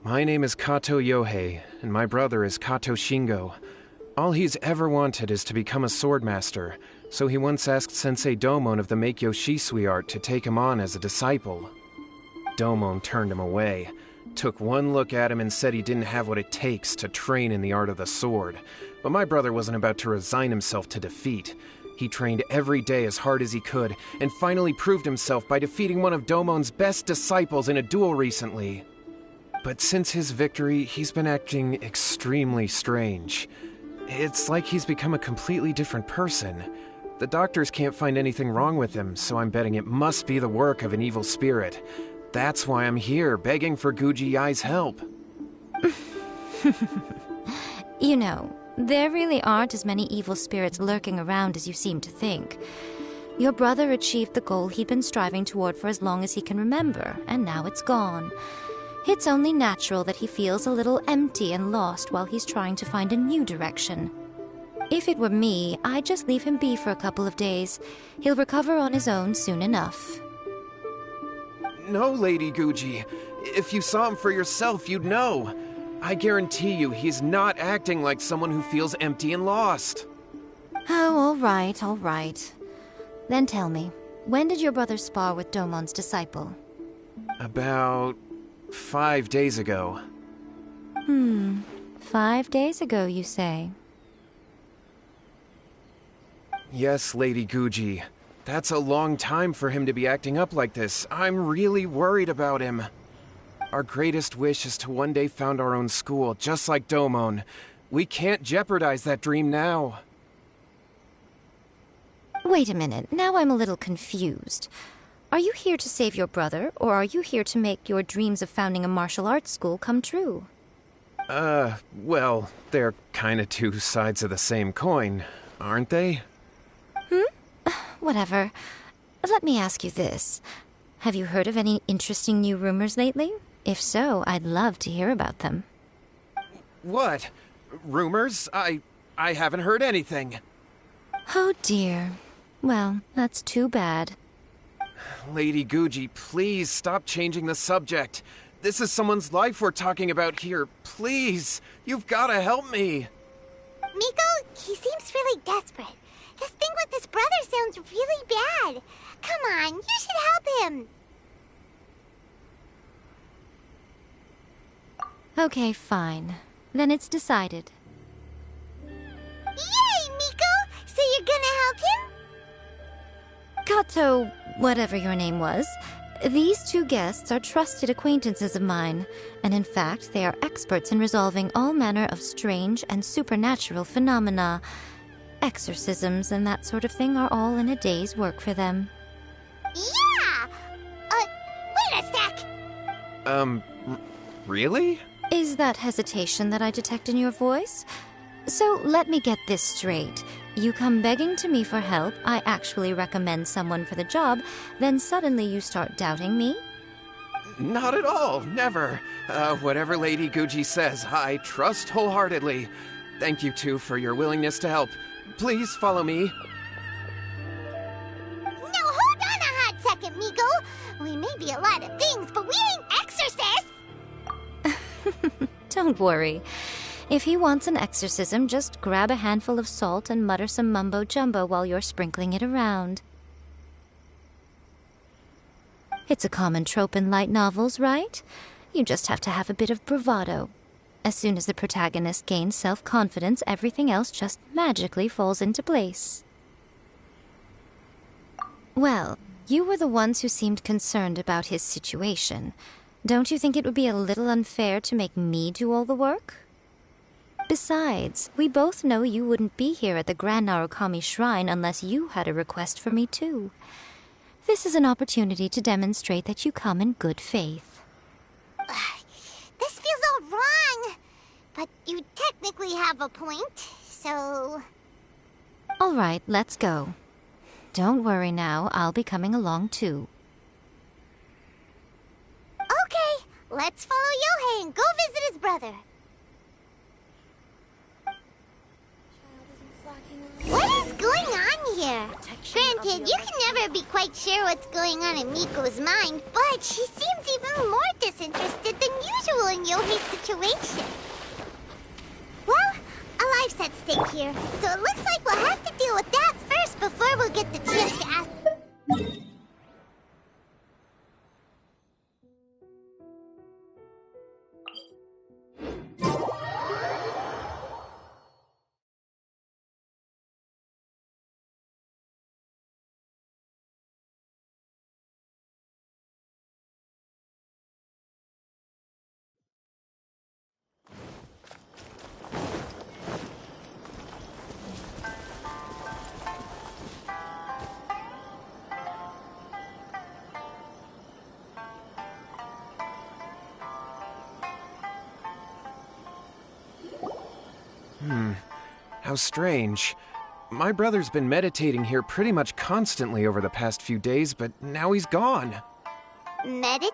My name is Kato Yohei, and my brother is Kato Shingo. All he's ever wanted is to become a swordmaster, so he once asked Sensei Domon of the Meikyo Shisui art to take him on as a disciple. Domon turned him away, took one look at him and said he didn't have what it takes to train in the art of the sword. But my brother wasn't about to resign himself to defeat. He trained every day as hard as he could, and finally proved himself by defeating one of Domon's best disciples in a duel recently. But since his victory, he's been acting extremely strange. It's like he's become a completely different person. The doctors can't find anything wrong with him, so I'm betting it must be the work of an evil spirit. That's why I'm here, begging for Guji Yh's help. You know, there really aren't as many evil spirits lurking around as you seem to think. Your brother achieved the goal he'd been striving toward for as long as he can remember, and now it's gone. It's only natural that he feels a little empty and lost while he's trying to find a new direction. If it were me, I'd just leave him be for a couple of days. He'll recover on his own soon enough. No, Lady Guji. If you saw him for yourself, you'd know. I guarantee you he's not acting like someone who feels empty and lost. Oh, all right, all right. Then tell me, when did your brother spar with Domon's disciple? About 5 days ago. 5 days ago, you say? Yes, Lady Guji. That's a long time for him to be acting up like this. I'm really worried about him. Our greatest wish is to one day found our own school, just like Domon. We can't jeopardize that dream now. Wait a minute, now I'm a little confused. Are you here to save your brother, or are you here to make your dreams of founding a martial arts school come true? Well, they're kinda two sides of the same coin, aren't they? Whatever. Let me ask you this. Have you heard of any interesting new rumors lately? If so, I'd love to hear about them. What? Rumors? I haven't heard anything. Oh dear. Well, that's too bad. Lady Guji, please stop changing the subject. This is someone's life we're talking about here. Please, you've gotta help me. Miko, he seems really desperate. This thing with his brother sounds really bad. Come on, you should help him. Okay, fine. Then it's decided. Yay, Miko! So you're gonna help him? Kato, whatever your name was, these two guests are trusted acquaintances of mine, and in fact, they are experts in resolving all manner of strange and supernatural phenomena. Exorcisms and that sort of thing are all in a day's work for them. Yeah! Wait a sec! Really? Is that hesitation that I detect in your voice? So let me get this straight. You come begging to me for help, I actually recommend someone for the job, then suddenly you start doubting me? Not at all, never. Whatever Lady Guji says, I trust wholeheartedly. Thank you two for your willingness to help. Please follow me. No, hold on a hot second, Miko. We may be a lot of things, but we ain't exorcists! Don't worry. If he wants an exorcism, just grab a handful of salt and mutter some mumbo-jumbo while you're sprinkling it around. It's a common trope in light novels, right? You just have to have a bit of bravado. As soon as the protagonist gains self-confidence, everything else just magically falls into place. Well, you were the ones who seemed concerned about his situation. Don't you think it would be a little unfair to make me do all the work? Besides, we both know you wouldn't be here at the Grand Narukami Shrine unless you had a request for me too. This is an opportunity to demonstrate that you come in good faith. This feels all wrong. But you technically have a point, so... All right, let's go. Don't worry now, I'll be coming along too. Okay, let's follow Yohei and go visit his brother. What is going on here? Granted, you can never be quite sure what's going on in Miko's mind, but she seems even more disinterested than usual in Yohei's situation. Well, a life's at stake here, so it looks like we'll have to deal with that first before we'll get the chance to ask... How strange. My brother's been meditating here pretty much constantly over the past few days, but now he's gone. Meditating?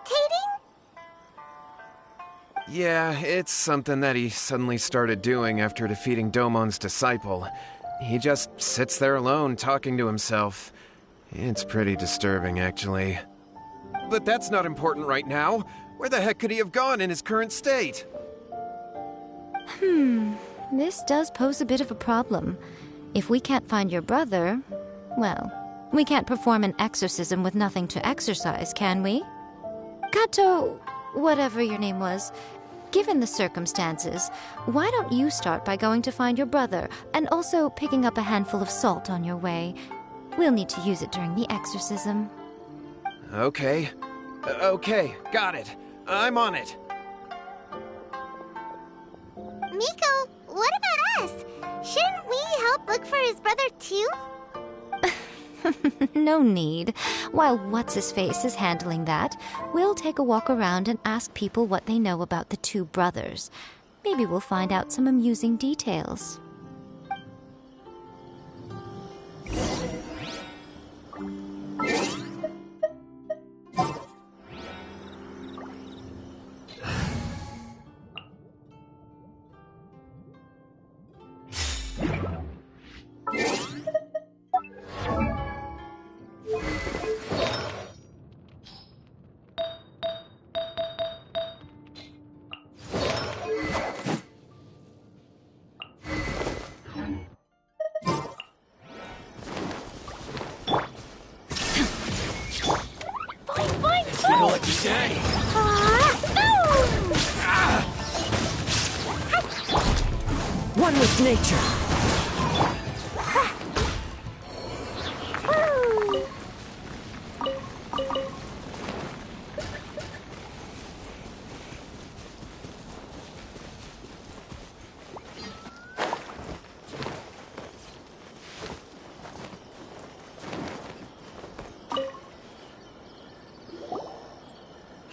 Yeah, it's something that he suddenly started doing after defeating Domon's disciple. He just sits there alone, talking to himself. It's pretty disturbing, actually. But that's not important right now. Where the heck could he have gone in his current state? This does pose a bit of a problem. If we can't find your brother, well, we can't perform an exorcism with nothing to exorcise, can we? Kato, whatever your name was, given the circumstances, why don't you start by going to find your brother and also picking up a handful of salt on your way? We'll need to use it during the exorcism. Okay. Okay, got it. I'm on it. Miko, what about us? Shouldn't we help look for his brother too? No need. While What's-His-Face is handling that, we'll take a walk around and ask people what they know about the two brothers. Maybe we'll find out some amusing details. One with nature.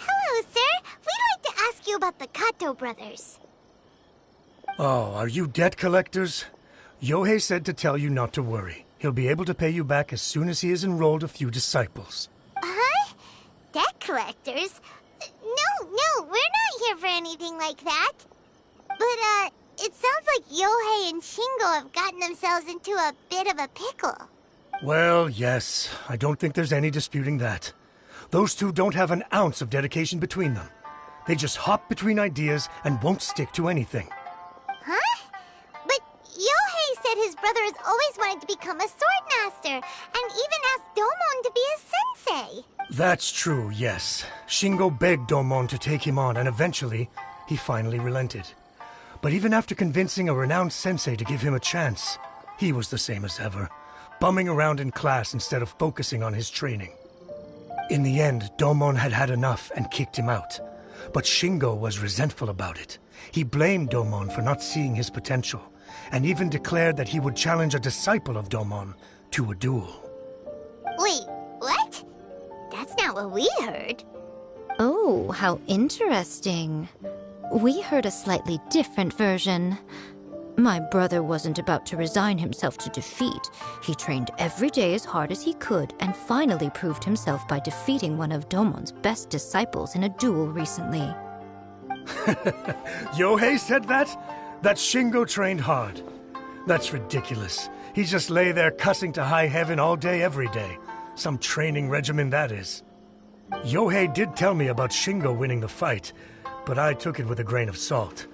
Hello, sir. We'd like to ask you about the Kato brothers. Oh, are you debt collectors? Yohei said to tell you not to worry. He'll be able to pay you back as soon as he has enrolled a few disciples. Huh? Debt collectors? No, we're not here for anything like that. But, it sounds like Yohei and Shingo have gotten themselves into a bit of a pickle. Well, yes. I don't think there's any disputing that. Those two don't have an ounce of dedication between them. They just hop between ideas and won't stick to anything. Huh? But Yohei said his brother has always wanted to become a sword master, and even asked Domon to be his sensei. That's true, yes. Shingo begged Domon to take him on, and eventually, he finally relented. But even after convincing a renowned sensei to give him a chance, he was the same as ever, bumming around in class instead of focusing on his training. In the end, Domon had had enough and kicked him out. But Shingo was resentful about it. He blamed Domon for not seeing his potential, and even declared that he would challenge a disciple of Domon to a duel. Wait, what? That's not what we heard. Oh, how interesting. We heard a slightly different version. My brother wasn't about to resign himself to defeat. He trained every day as hard as he could and finally proved himself by defeating one of Domon's best disciples in a duel recently. Yohei said that? That Shingo trained hard. That's ridiculous. He just lay there cussing to high heaven all day, every day. Some training regimen, that is. Yohei did tell me about Shingo winning the fight, but I took it with a grain of salt.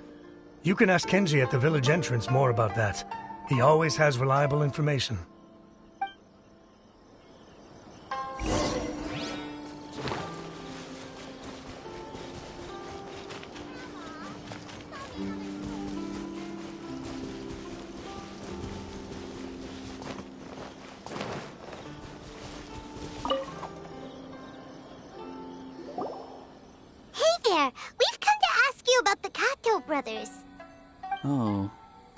You can ask Kenji at the village entrance more about that. He always has reliable information. Hey there, we've come to ask you about the Kato brothers. Oh,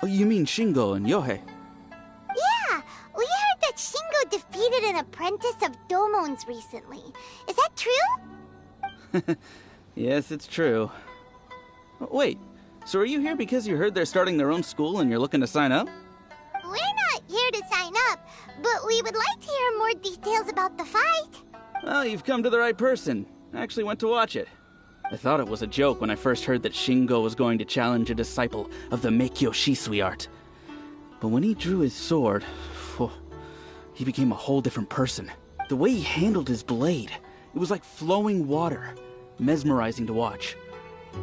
you mean Shingo and Yohei? Yeah, we heard that Shingo defeated an apprentice of Domon's recently. Is that true? Yes, it's true. Wait, so are you here because you heard they're starting their own school and you're looking to sign up? We're not here to sign up, but we would like to hear more details about the fight. Well, you've come to the right person. I actually went to watch it. I thought it was a joke when I first heard that Shingo was going to challenge a disciple of the Meikyo Shisui art. But when he drew his sword, he became a whole different person. The way he handled his blade, it was like flowing water, mesmerizing to watch.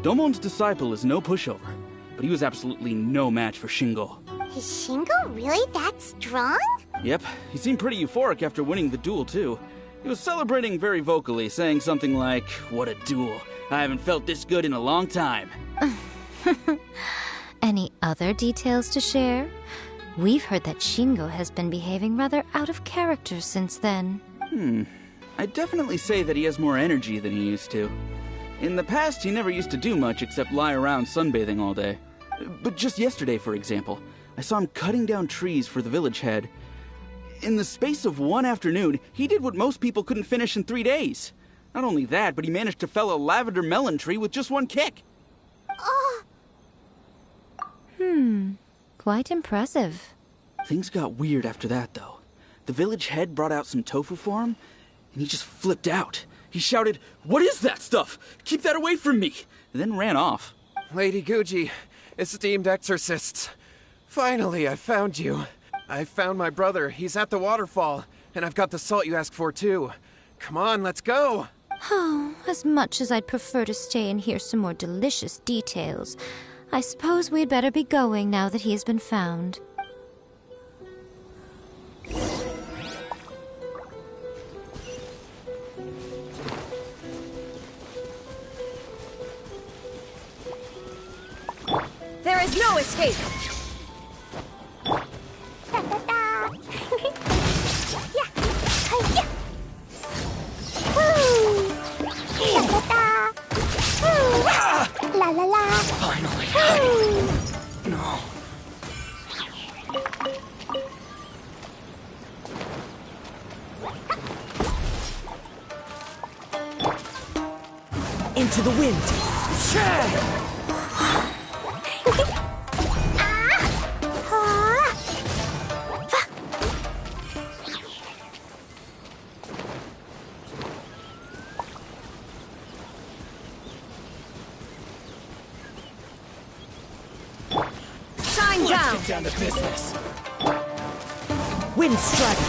Domon's disciple is no pushover. but he was absolutely no match for Shingo. Is Shingo really that strong? Yep, he seemed pretty euphoric after winning the duel, too. He was celebrating very vocally, saying something like, "What a duel. I haven't felt this good in a long time." Any other details to share? We've heard that Shingo has been behaving rather out of character since then. I'd definitely say that he has more energy than he used to. In the past, he never used to do much except lie around sunbathing all day. But just yesterday, for example, I saw him cutting down trees for the village head. In the space of one afternoon, he did what most people couldn't finish in 3 days. Not only that, but he managed to fell a lavender melon tree with just one kick. Quite impressive. Things got weird after that, though. The village head brought out some tofu for him, and he just flipped out. He shouted, "What is that stuff? Keep that away from me!" and then ran off. Lady Guji, esteemed exorcists. Finally, I found you. I found my brother. He's at the waterfall. And I've got the salt you asked for, too. Come on, let's go. Oh, as much as I'd prefer to stay and hear some more delicious details, I suppose we'd better be going now that he has been found. There is no escape! Da da da! Yeah! Hi-ya! Woo! Da da da! Woo! La la la! Finally. Woo! No. Into the wind! Shine down! Get down to business. Wind strike!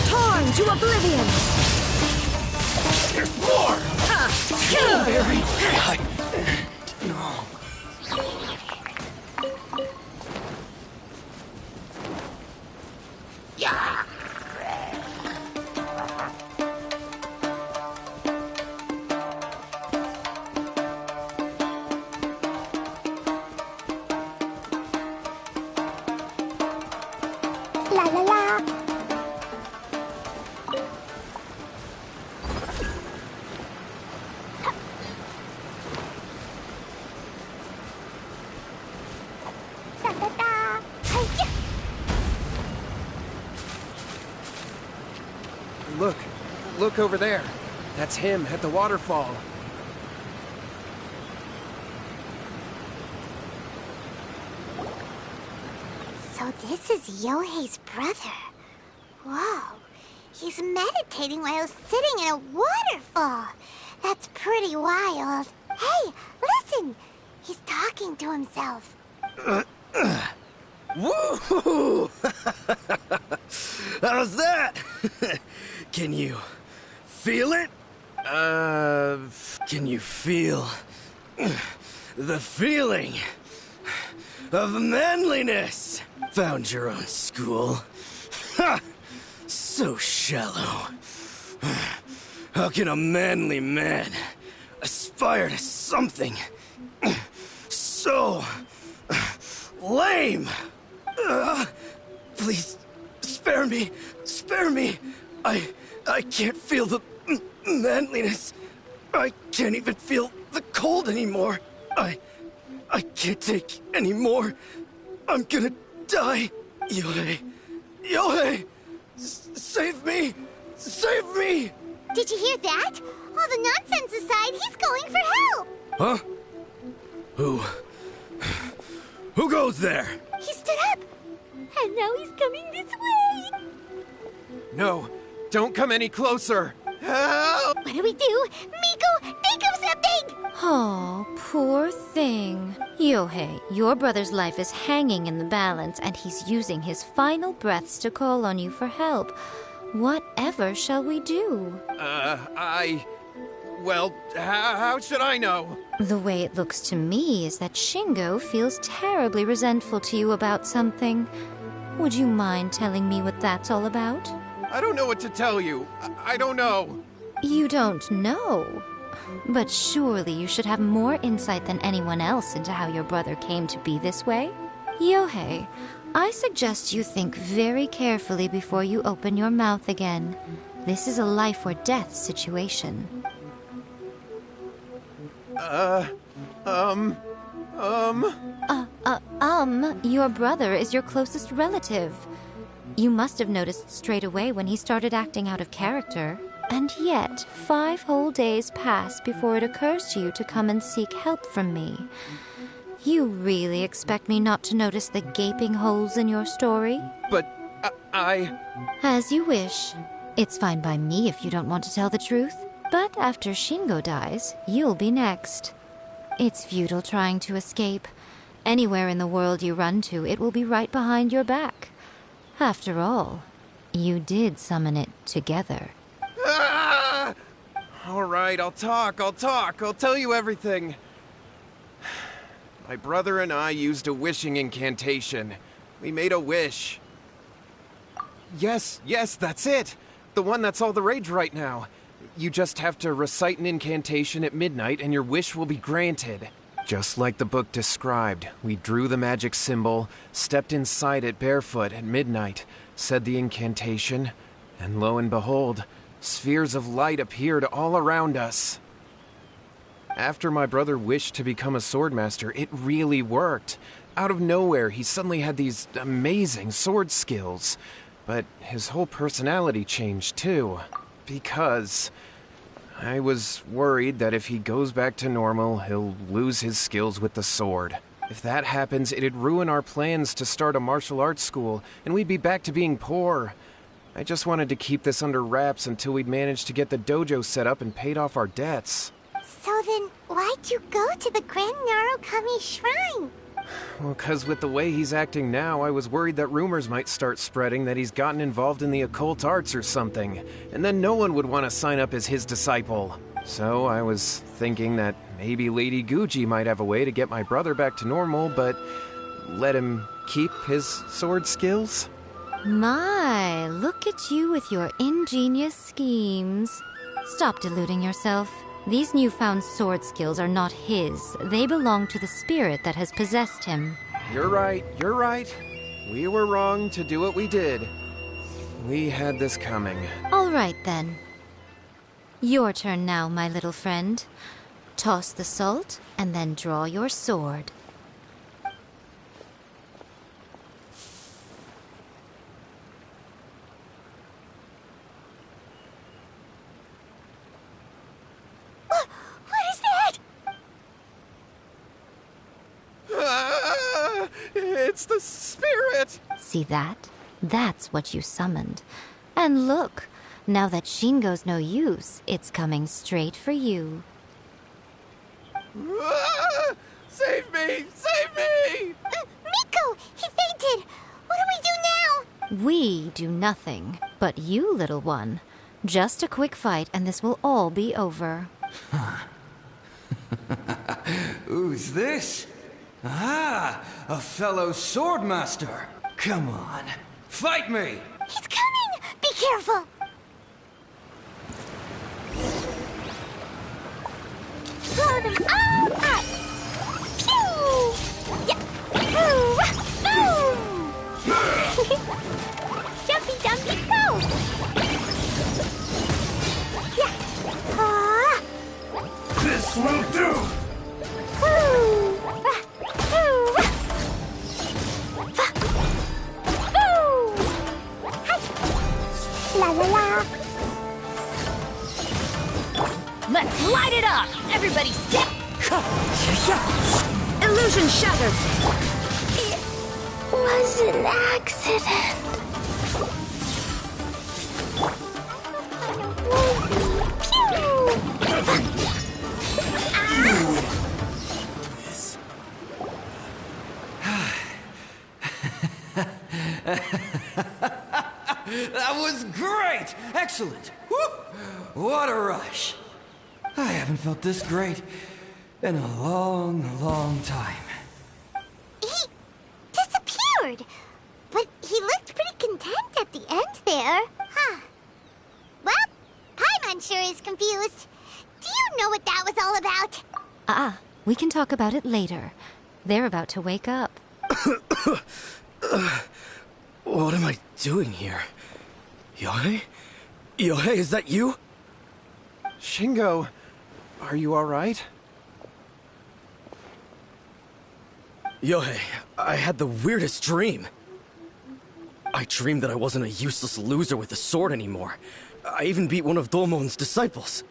Torn to oblivion! There's more! Very high. No. La la la! Da da da! Hi-ya! Look over there. That's him at the waterfall. So this is Yohei's brother. Whoa. He's meditating while sitting in a waterfall. That's pretty wild. Hey, listen! He's talking to himself. Woo! How's that? Can you feel it? Can you feel the feeling of manliness? Found your own school. Ha! So shallow. How can a manly man aspire to something so lame? Please, spare me. Spare me. I can't feel the manliness. I can't even feel the cold anymore. I can't take any more. I'm gonna die. Yohei. Yohei! Save me! Save me! Did you hear that? All the nonsense aside, he's going for help! Huh? Who goes there? He stood up! And now he's coming this way! No, don't come any closer. Help! What do we do? Miko, think of something! Oh, poor thing. Yohei, your brother's life is hanging in the balance, and he's using his final breaths to call on you for help. Whatever shall we do? Well, how should I know? The way it looks to me is that Shingo feels terribly resentful to you about something. Would you mind telling me what that's all about? I don't know what to tell you. I don't know. You don't know? But surely you should have more insight than anyone else into how your brother came to be this way? Yohei, I suggest you think very carefully before you open your mouth again. This is a life or death situation. Your brother is your closest relative. You must have noticed straight away when he started acting out of character. And yet, 5 whole days pass before it occurs to you to come and seek help from me. You really expect me not to notice the gaping holes in your story? But I... As you wish. It's fine by me if you don't want to tell the truth. But after Shingo dies, you'll be next. It's futile trying to escape. Anywhere in the world you run to, it will be right behind your back. After all, you did summon it together. Ah! All right, I'll talk. I'll tell you everything. My brother and I used a wishing incantation. We made a wish. Yes, that's it. The one that's all the rage right now. You just have to recite an incantation at midnight and your wish will be granted. Just like the book described, we drew the magic symbol, stepped inside it barefoot at midnight, said the incantation, and lo and behold, spheres of light appeared all around us. After my brother wished to become a swordmaster, it really worked. Out of nowhere, he suddenly had these amazing sword skills. But his whole personality changed too. Because I was worried that if he goes back to normal, he'll lose his skills with the sword. If that happens, it'd ruin our plans to start a martial arts school, and we'd be back to being poor. I just wanted to keep this under wraps until we'd managed to get the dojo set up and paid off our debts. So then, why'd you go to the Grand Narukami Shrine? Well, 'cause with the way he's acting now, I was worried that rumors might start spreading that he's gotten involved in the occult arts or something, and then no one would want to sign up as his disciple. So I was thinking that maybe Lady Guji might have a way to get my brother back to normal, but let him keep his sword skills? My, look at you with your ingenious schemes. Stop deluding yourself. These newfound sword skills are not his. They belong to the spirit that has possessed him. You're right. We were wrong to do what we did. We had this coming. All right, then. Your turn now, my little friend. Toss the salt, and then draw your sword. It's the spirit! See that? That's what you summoned. And look, now that Shingo's no use, it's coming straight for you. Save me! Miko! He fainted! What do we do now? We do nothing. But you, little one. Just a quick fight and this will all be over. Who's this? Ah, a fellow swordmaster. Come on, fight me! He's coming! Be careful! Blow them all up! Phew! Yeah! Boom! Jumpy dumpy go! Yeah! This will do! La la la! Let's light it up! Everybody step! Illusion shattered! It was an accident. That was great! Excellent! Whoop! What a rush! I haven't felt this great In a long, long time. He disappeared! But he looked pretty content at the end there. Huh. Well, Paimon sure is confused. Do you know what that was all about? We can talk about it later. They're about to wake up. What am I doing here? Yohei? Yohei, is that you? Shingo, are you alright? Yohei, I had the weirdest dream. I dreamed that I wasn't a useless loser with a sword anymore. I even beat one of Domon's disciples.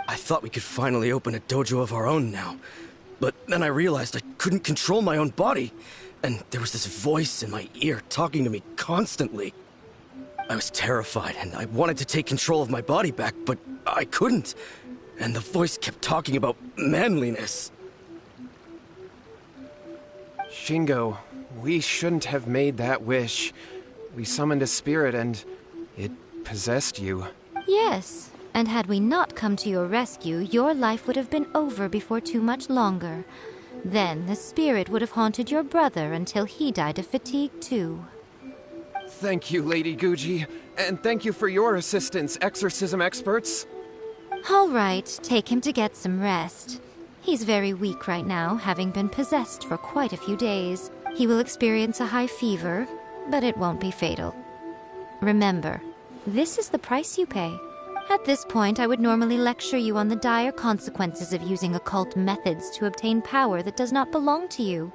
I thought we could finally open a dojo of our own now. But then I realized I couldn't control my own body. And there was this voice in my ear talking to me constantly. I was terrified and I wanted to take control of my body back, but I couldn't. And the voice kept talking about manliness. Shingo, we shouldn't have made that wish. We summoned a spirit and it possessed you. Yes, and had we not come to your rescue, your life would have been over before too much longer. Then the spirit would have haunted your brother until he died of fatigue too. Thank you, Lady Guji, and thank you for your assistance, exorcism experts. All right, take him to get some rest. He's very weak right now, having been possessed for quite a few days. He will experience a high fever, but it won't be fatal. Remember, this is the price you pay. At this point, I would normally lecture you on the dire consequences of using occult methods to obtain power that does not belong to you.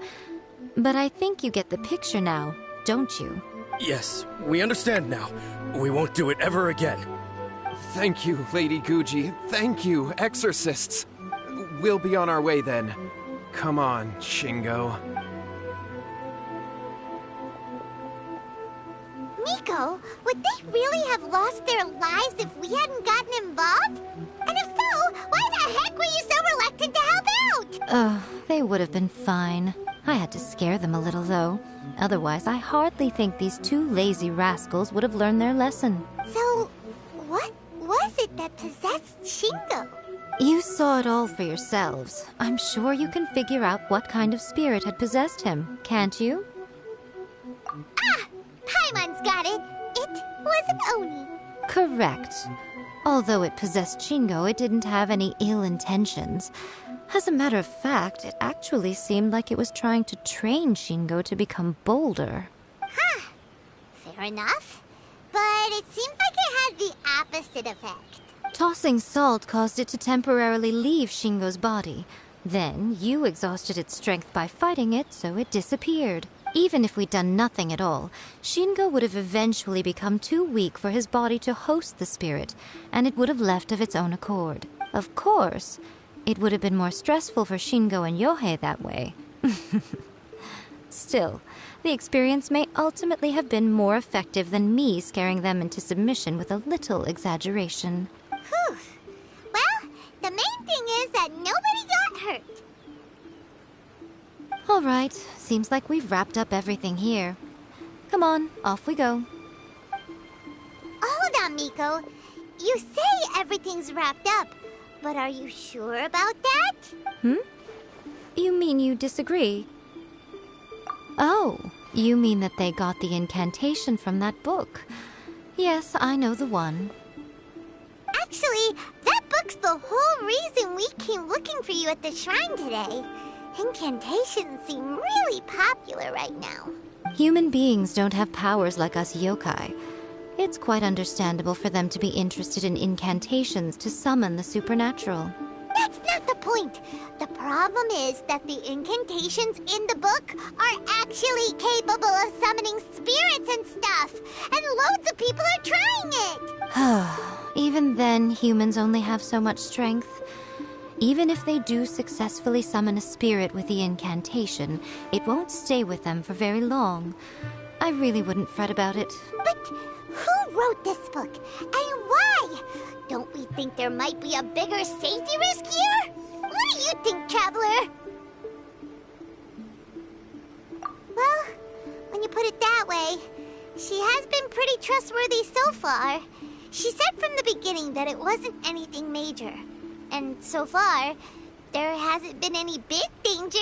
But I think you get the picture now, don't you? Yes, we understand now. We won't do it ever again. Thank you, Lady Guji. Thank you, exorcists. We'll be on our way then. Come on, Shingo. Miko, would they really have lost their lives if we hadn't gotten involved? And if so, why the heck were you so reluctant to help out? Oh, they would have been fine. I had to scare them a little, though. Otherwise, I hardly think these two lazy rascals would have learned their lesson. So, what was it that possessed Shingo? You saw it all for yourselves. I'm sure you can figure out what kind of spirit had possessed him, can't you? Paimon's got it. It was an Oni. Correct. Although it possessed Shingo, it didn't have any ill intentions. As a matter of fact, it actually seemed like it was trying to train Shingo to become bolder. Huh. Fair enough. But it seems like it had the opposite effect. Tossing salt caused it to temporarily leave Shingo's body. Then, you exhausted its strength by fighting it, so it disappeared. Even if we'd done nothing at all, Shingo would have eventually become too weak for his body to host the spirit, and it would have left of its own accord. Of course, it would have been more stressful for Shingo and Yohei that way. Still, the experience may ultimately have been more effective than me scaring them into submission with a little exaggeration. Whew. Well, the main thing is that nobody got hurt. All right, seems like we've wrapped up everything here. Come on, off we go. Hold on, Miko. You say everything's wrapped up, but are you sure about that? You mean you disagree? Oh, you mean that they got the incantation from that book. Yes, I know the one. Actually, that book's the whole reason we came looking for you at the shrine today. Incantations seem really popular right now. Human beings don't have powers like us yokai. It's quite understandable for them to be interested in incantations to summon the supernatural. That's not the point. The problem is that the incantations in the book are actually capable of summoning spirits and stuff, and loads of people are trying it. Even then, humans only have so much strength. Even if they do successfully summon a spirit with the incantation, it won't stay with them for very long. I really wouldn't fret about it. But who wrote this book, and why? Don't we think there might be a bigger safety risk here? What do you think, Traveler? Well, when you put it that way, she has been pretty trustworthy so far. She said from the beginning that it wasn't anything major. And so far, there hasn't been any big danger.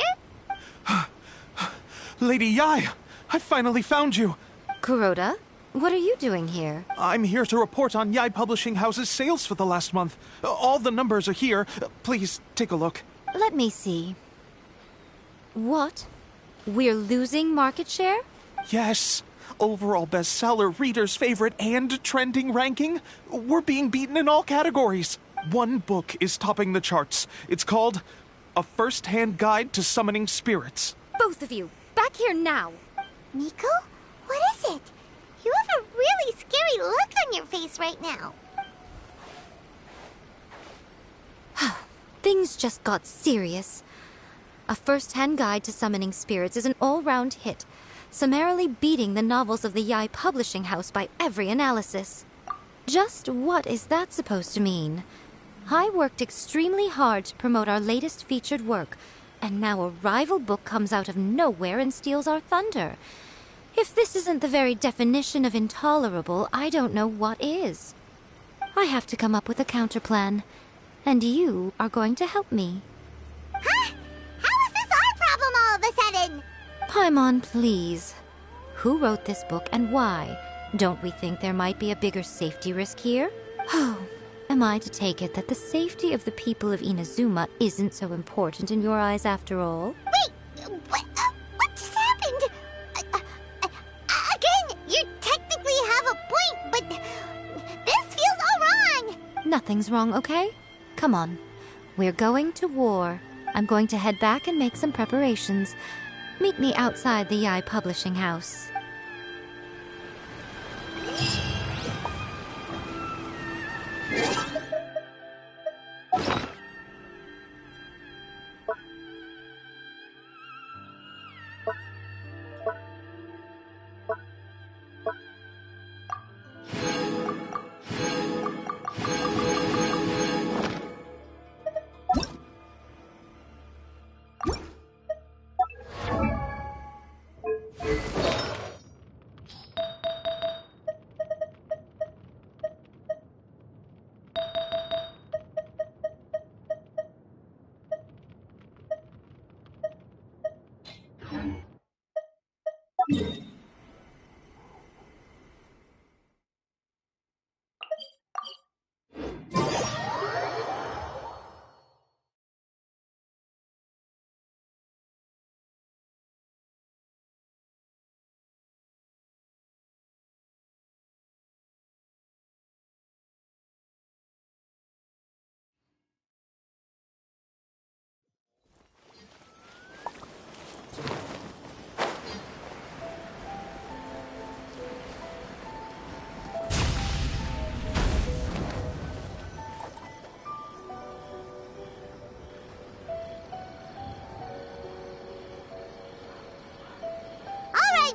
Lady Yh, I finally found you. Kuroda, what are you doing here? I'm here to report on Yh Publishing House's sales for the last month. All the numbers are here. Please, take a look. Let me see. What? We're losing market share? Yes. Overall bestseller, readers' favorite, and trending ranking. We're being beaten in all categories. One book is topping the charts. It's called A First-Hand Guide to Summoning Spirits. Both of you, back here now! Nico? What is it? You have a really scary look on your face right now. Things just got serious. A First-Hand Guide to Summoning Spirits is an all-round hit, summarily beating the novels of the Yh Publishing House by every analysis. Just what is that supposed to mean? I worked extremely hard to promote our latest featured work, and now a rival book comes out of nowhere and steals our thunder. If this isn't the very definition of intolerable, I don't know what is. I have to come up with a counterplan, and you are going to help me. Huh? How is this our problem all of a sudden? Paimon, please. Who wrote this book and why? Don't we think there might be a bigger safety risk here? Oh, am I to take it that the safety of the people of Inazuma isn't so important in your eyes after all? Wait, what just happened? Again, you technically have a point, but this feels all wrong. Nothing's wrong, okay? Come on. We're going to war. I'm going to head back and make some preparations. Meet me outside the Yh Publishing House.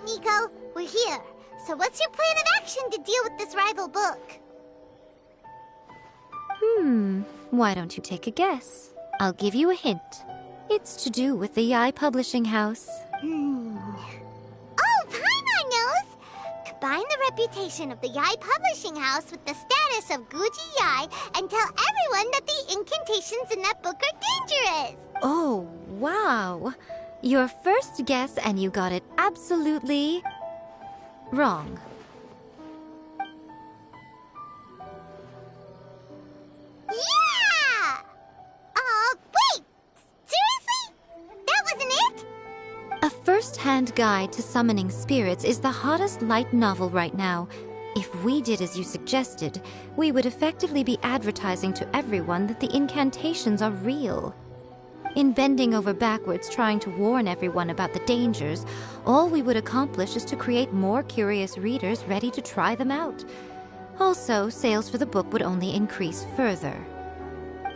Nico, we're here. So what's your plan of action to deal with this rival book? Why don't you take a guess? I'll give you a hint. It's to do with the Yh Publishing House. Oh, Paimon knows! Combine the reputation of the Yh Publishing House with the status of Guji Yh and tell everyone that the incantations in that book are dangerous! Oh, wow. Your first guess and you got it absolutely wrong. Yeah! Wait! Seriously? That wasn't it? A First-Hand Guide to Summoning Spirits is the hottest light novel right now. If we did as you suggested, we would effectively be advertising to everyone that the incantations are real. In bending over backwards trying to warn everyone about the dangers, all we would accomplish is to create more curious readers ready to try them out. Also, sales for the book would only increase further.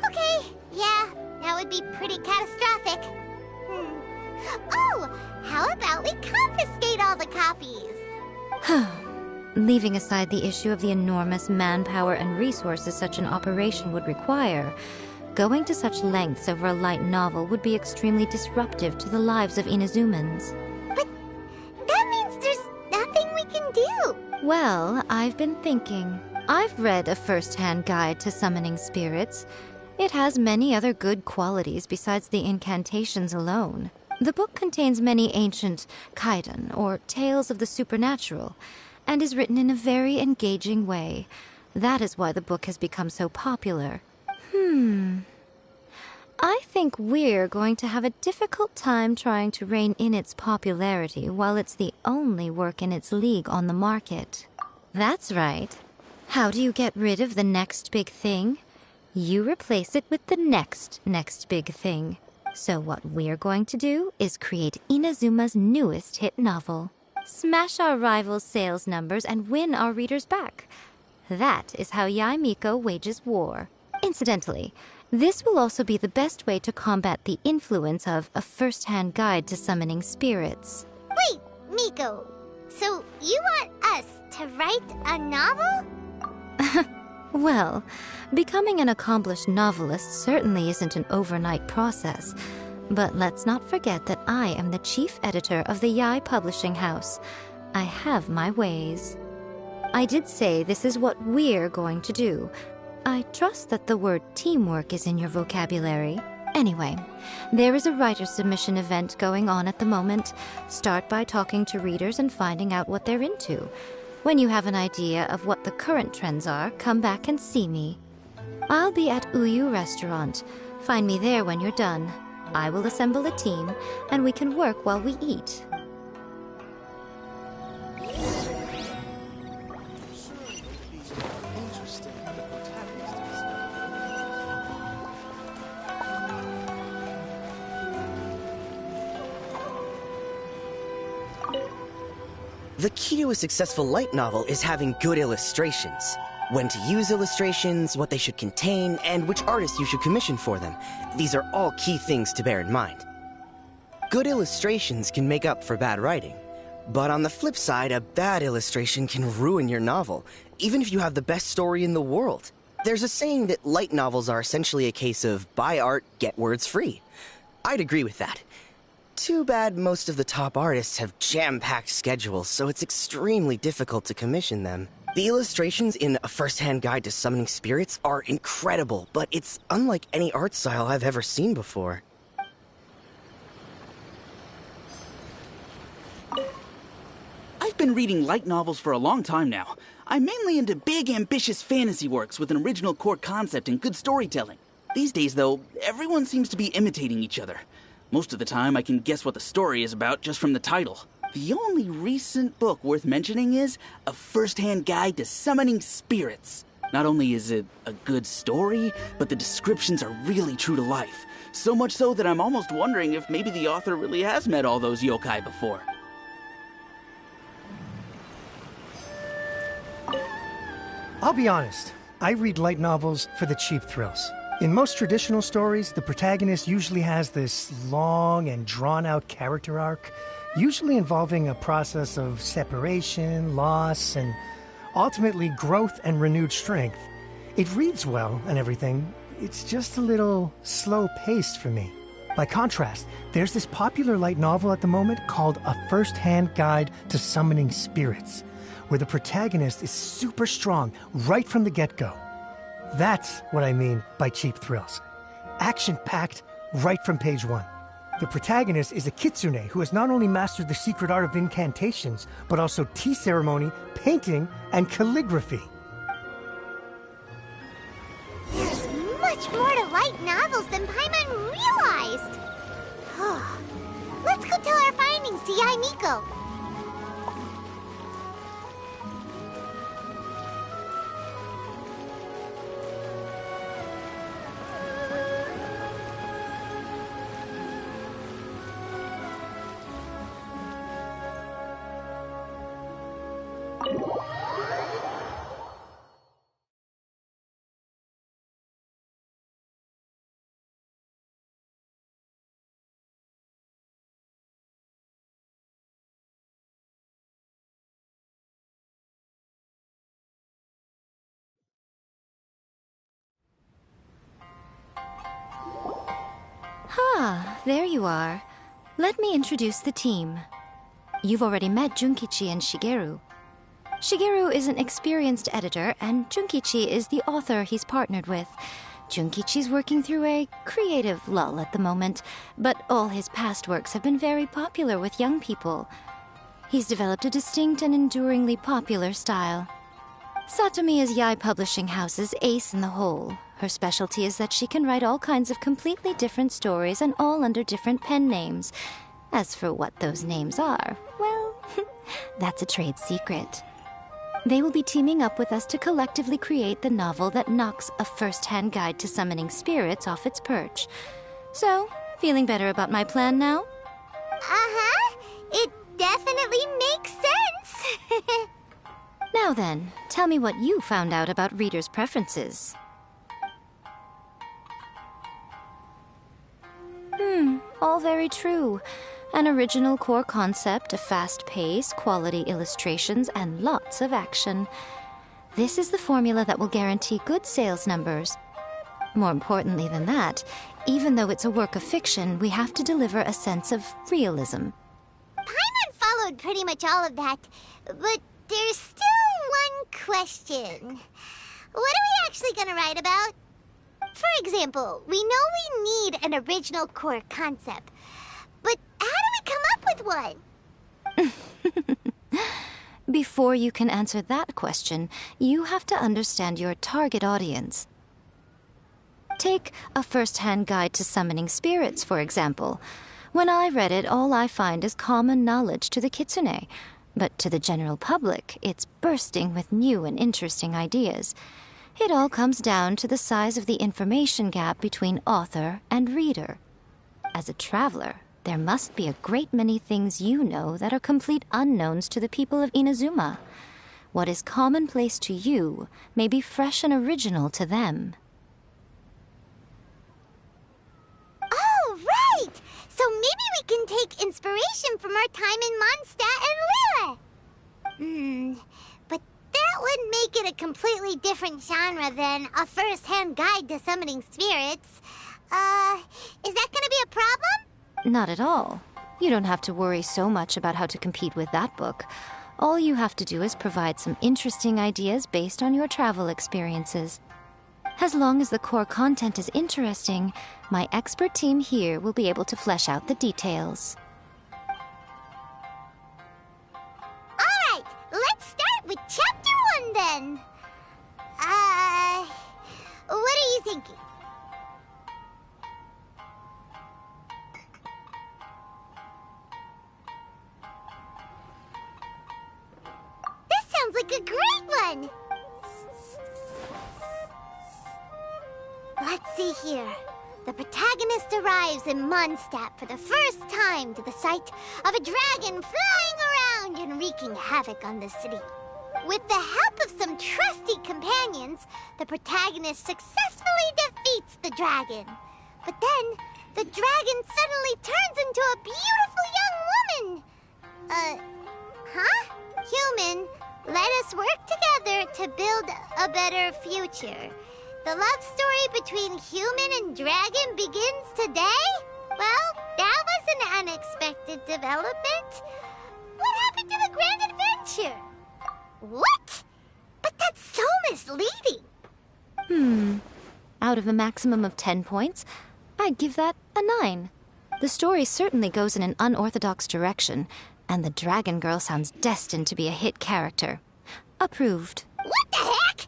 Okay, yeah, that would be pretty catastrophic. Oh, how about we confiscate all the copies? Leaving aside the issue of the enormous manpower and resources such an operation would require, going to such lengths over a light novel would be extremely disruptive to the lives of Inazumans. But that means there's nothing we can do. Well, I've been thinking. I've read A First-Hand Guide to Summoning Spirits. It has many other good qualities besides the incantations alone. The book contains many ancient kaidan, or tales of the supernatural, and is written in a very engaging way. That is why the book has become so popular. I think we're going to have a difficult time trying to rein in its popularity while it's the only work in its league on the market. That's right. How do you get rid of the next big thing? You replace it with the next big thing. So what we're going to do is create Inazuma's newest hit novel. Smash our rivals' sales numbers and win our readers back. That is how Yae Miko wages war. Incidentally, this will also be the best way to combat the influence of a first-hand guide to summoning spirits. Wait, Miko. So you want us to write a novel? Well, becoming an accomplished novelist certainly isn't an overnight process. But let's not forget that I am the chief editor of the Yae Publishing House. I have my ways. I did say this is what we're going to do. I trust that the word teamwork is in your vocabulary. Anyway, there is a writer submission event going on at the moment. Start by talking to readers and finding out what they're into. When you have an idea of what the current trends are, come back and see me. I'll be at Uyu Restaurant. Find me there when you're done. I will assemble a team, and we can work while we eat. The key to a successful light novel is having good illustrations. When to use illustrations, what they should contain, and which artist you should commission for them. These are all key things to bear in mind. Good illustrations can make up for bad writing. But on the flip side, a bad illustration can ruin your novel, even if you have the best story in the world. There's a saying that light novels are essentially a case of buy art, get words free. I'd agree with that. Too bad most of the top artists have jam-packed schedules, so it's extremely difficult to commission them. The illustrations in A First-Hand Guide to Summoning Spirits are incredible, but it's unlike any art style I've ever seen before. I've been reading light novels for a long time now. I'm mainly into big, ambitious fantasy works with an original core concept and good storytelling. These days, though, everyone seems to be imitating each other. Most of the time, I can guess what the story is about just from the title. The only recent book worth mentioning is A First-Hand Guide to Summoning Spirits. Not only is it a good story, but the descriptions are really true to life. So much so that I'm almost wondering if maybe the author really has met all those yokai before. I'll be honest, I read light novels for the cheap thrills. In most traditional stories, the protagonist usually has this long and drawn-out character arc, usually involving a process of separation, loss, and ultimately growth and renewed strength. It reads well and everything, it's just a little slow-paced for me. By contrast, there's this popular light novel at the moment called A First-Hand Guide to Summoning Spirits, where the protagonist is super strong right from the get-go. That's what I mean by cheap thrills. Action-packed right from page 1. The protagonist is a kitsune who has not only mastered the secret art of incantations, but also tea ceremony, painting, and calligraphy. There's much more to light novels than Paimon realized. Let's go tell our findings to Yae Miko. Ah, there you are. Let me introduce the team. You've already met Junkichi and Shigeru. Shigeru is an experienced editor, and Junkichi is the author he's partnered with. Junkichi's working through a creative lull at the moment, but all his past works have been very popular with young people. He's developed a distinct and enduringly popular style. Satomiya's Yh publishing house is ace in the hole. Her specialty is that she can write all kinds of completely different stories and all under different pen names. As for what those names are, well, that's a trade secret. They will be teaming up with us to collectively create the novel that knocks a first-hand guide to summoning spirits off its perch. So, feeling better about my plan now? Uh-huh. It definitely makes sense. Now then, tell me what you found out about readers' preferences. All very true. An original core concept, a fast pace, quality illustrations, and lots of action. This is the formula that will guarantee good sales numbers. More importantly than that, even though it's a work of fiction, we have to deliver a sense of realism. Paimon followed pretty much all of that, but there's still one question. What are we actually gonna write about? For example, we know we need an original core concept, but how do we come up with one? Before you can answer that question, you have to understand your target audience. Take a first-hand guide to summoning spirits, for example. When I read it, all I find is common knowledge to the kitsune. But to the general public, it's bursting with new and interesting ideas. It all comes down to the size of the information gap between author and reader. As a traveler, there must be a great many things you know that are complete unknowns to the people of Inazuma. What is commonplace to you may be fresh and original to them. Oh, right! So maybe we can take inspiration from our time in Mondstadt and Liyue. But that would make it a completely different genre than a first-hand guide to summoning spirits. Is that gonna be a problem? Not at all. You don't have to worry so much about how to compete with that book. All you have to do is provide some interesting ideas based on your travel experiences. As long as the core content is interesting, my expert team here will be able to flesh out the details. Alright, let's start with Chapter 1 then. What are you thinking? This sounds like a great one! Let's see here. The protagonist arrives in Mondstadt for the first time to the sight of a dragon flying around and wreaking havoc on the city. With the help of some trusty companions, the protagonist successfully defeats the dragon. But then, the dragon suddenly turns into a beautiful young woman. Human, let us work together to build a better future. The love story between human and dragon begins today? Well, that was an unexpected development. What happened to the grand adventure? What? But that's so misleading. Out of a maximum of 10 points, I'd give that a 9. The story certainly goes in an unorthodox direction, and the Dragon Girl sounds destined to be a hit character. Approved. What the heck?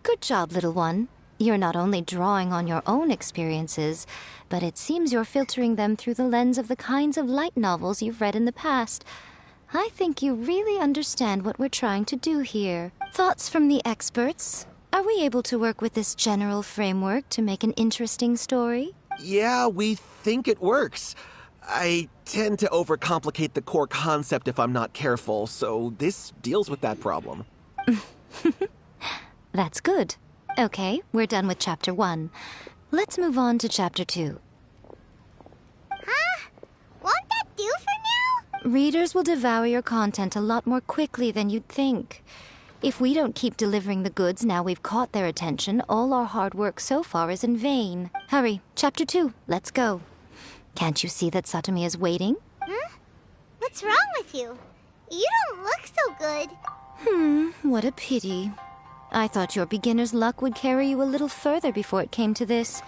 Good job, little one. You're not only drawing on your own experiences, but it seems you're filtering them through the lens of the kinds of light novels you've read in the past. I think you really understand what we're trying to do here. Thoughts from the experts? Are we able to work with this general framework to make an interesting story? Yeah, we think it works. I tend to overcomplicate the core concept if I'm not careful, so this deals with that problem. That's good. Okay, we're done with Chapter 1. Let's move on to Chapter 2. Won't that do for now? Readers will devour your content a lot more quickly than you'd think. If we don't keep delivering the goods now we've caught their attention, all our hard work so far is in vain. Hurry, Chapter 2, let's go. Can't you see that Satomi is waiting? What's wrong with you? You don't look so good. What a pity. I thought your beginner's luck would carry you a little further before it came to this.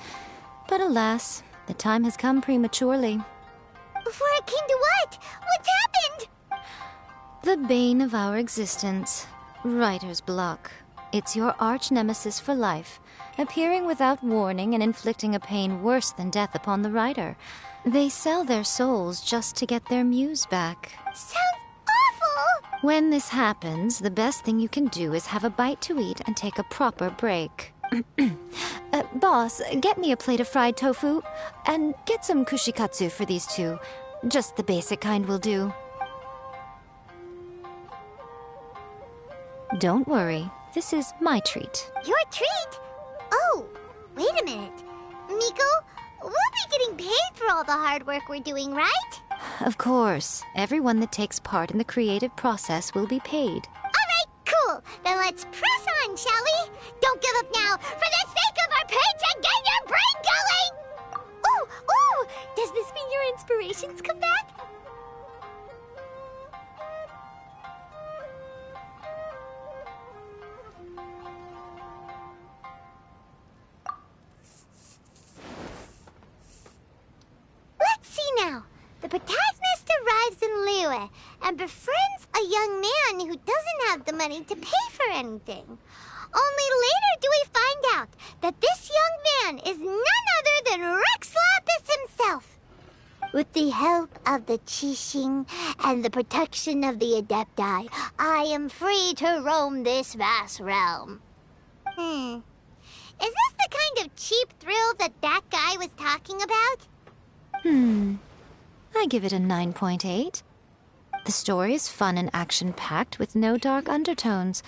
But alas, the time has come prematurely. Before it came to what? What's happened? The bane of our existence, writer's block. It's your arch nemesis for life, appearing without warning and inflicting a pain worse than death upon the writer. They sell their souls just to get their muse back. Sounds awful! When this happens, the best thing you can do is have a bite to eat and take a proper break. Boss, get me a plate of fried tofu, and get some kushikatsu for these two. Just the basic kind will do. Don't worry, this is my treat. Your treat? Oh, wait a minute. Miko, we'll be getting paid for all the hard work we're doing, right? Of course, everyone that takes part in the creative process will be paid. Alright, cool. Then let's press on, shall we? Don't give up now. For the sake of our paycheck, get your brain going! Ooh! Does this mean your inspirations come back? Let's see now. The protagonist arrives in Liyue and befriends a young man who doesn't have the money to pay for anything. Only later do we find out that this young man is none other than Rex Lapis himself. With the help of the Qixing and the protection of the Adepti, I am free to roam this vast realm. Is this the kind of cheap thrill that guy was talking about? I give it a 9.8. The story is fun and action-packed with no dark undertones.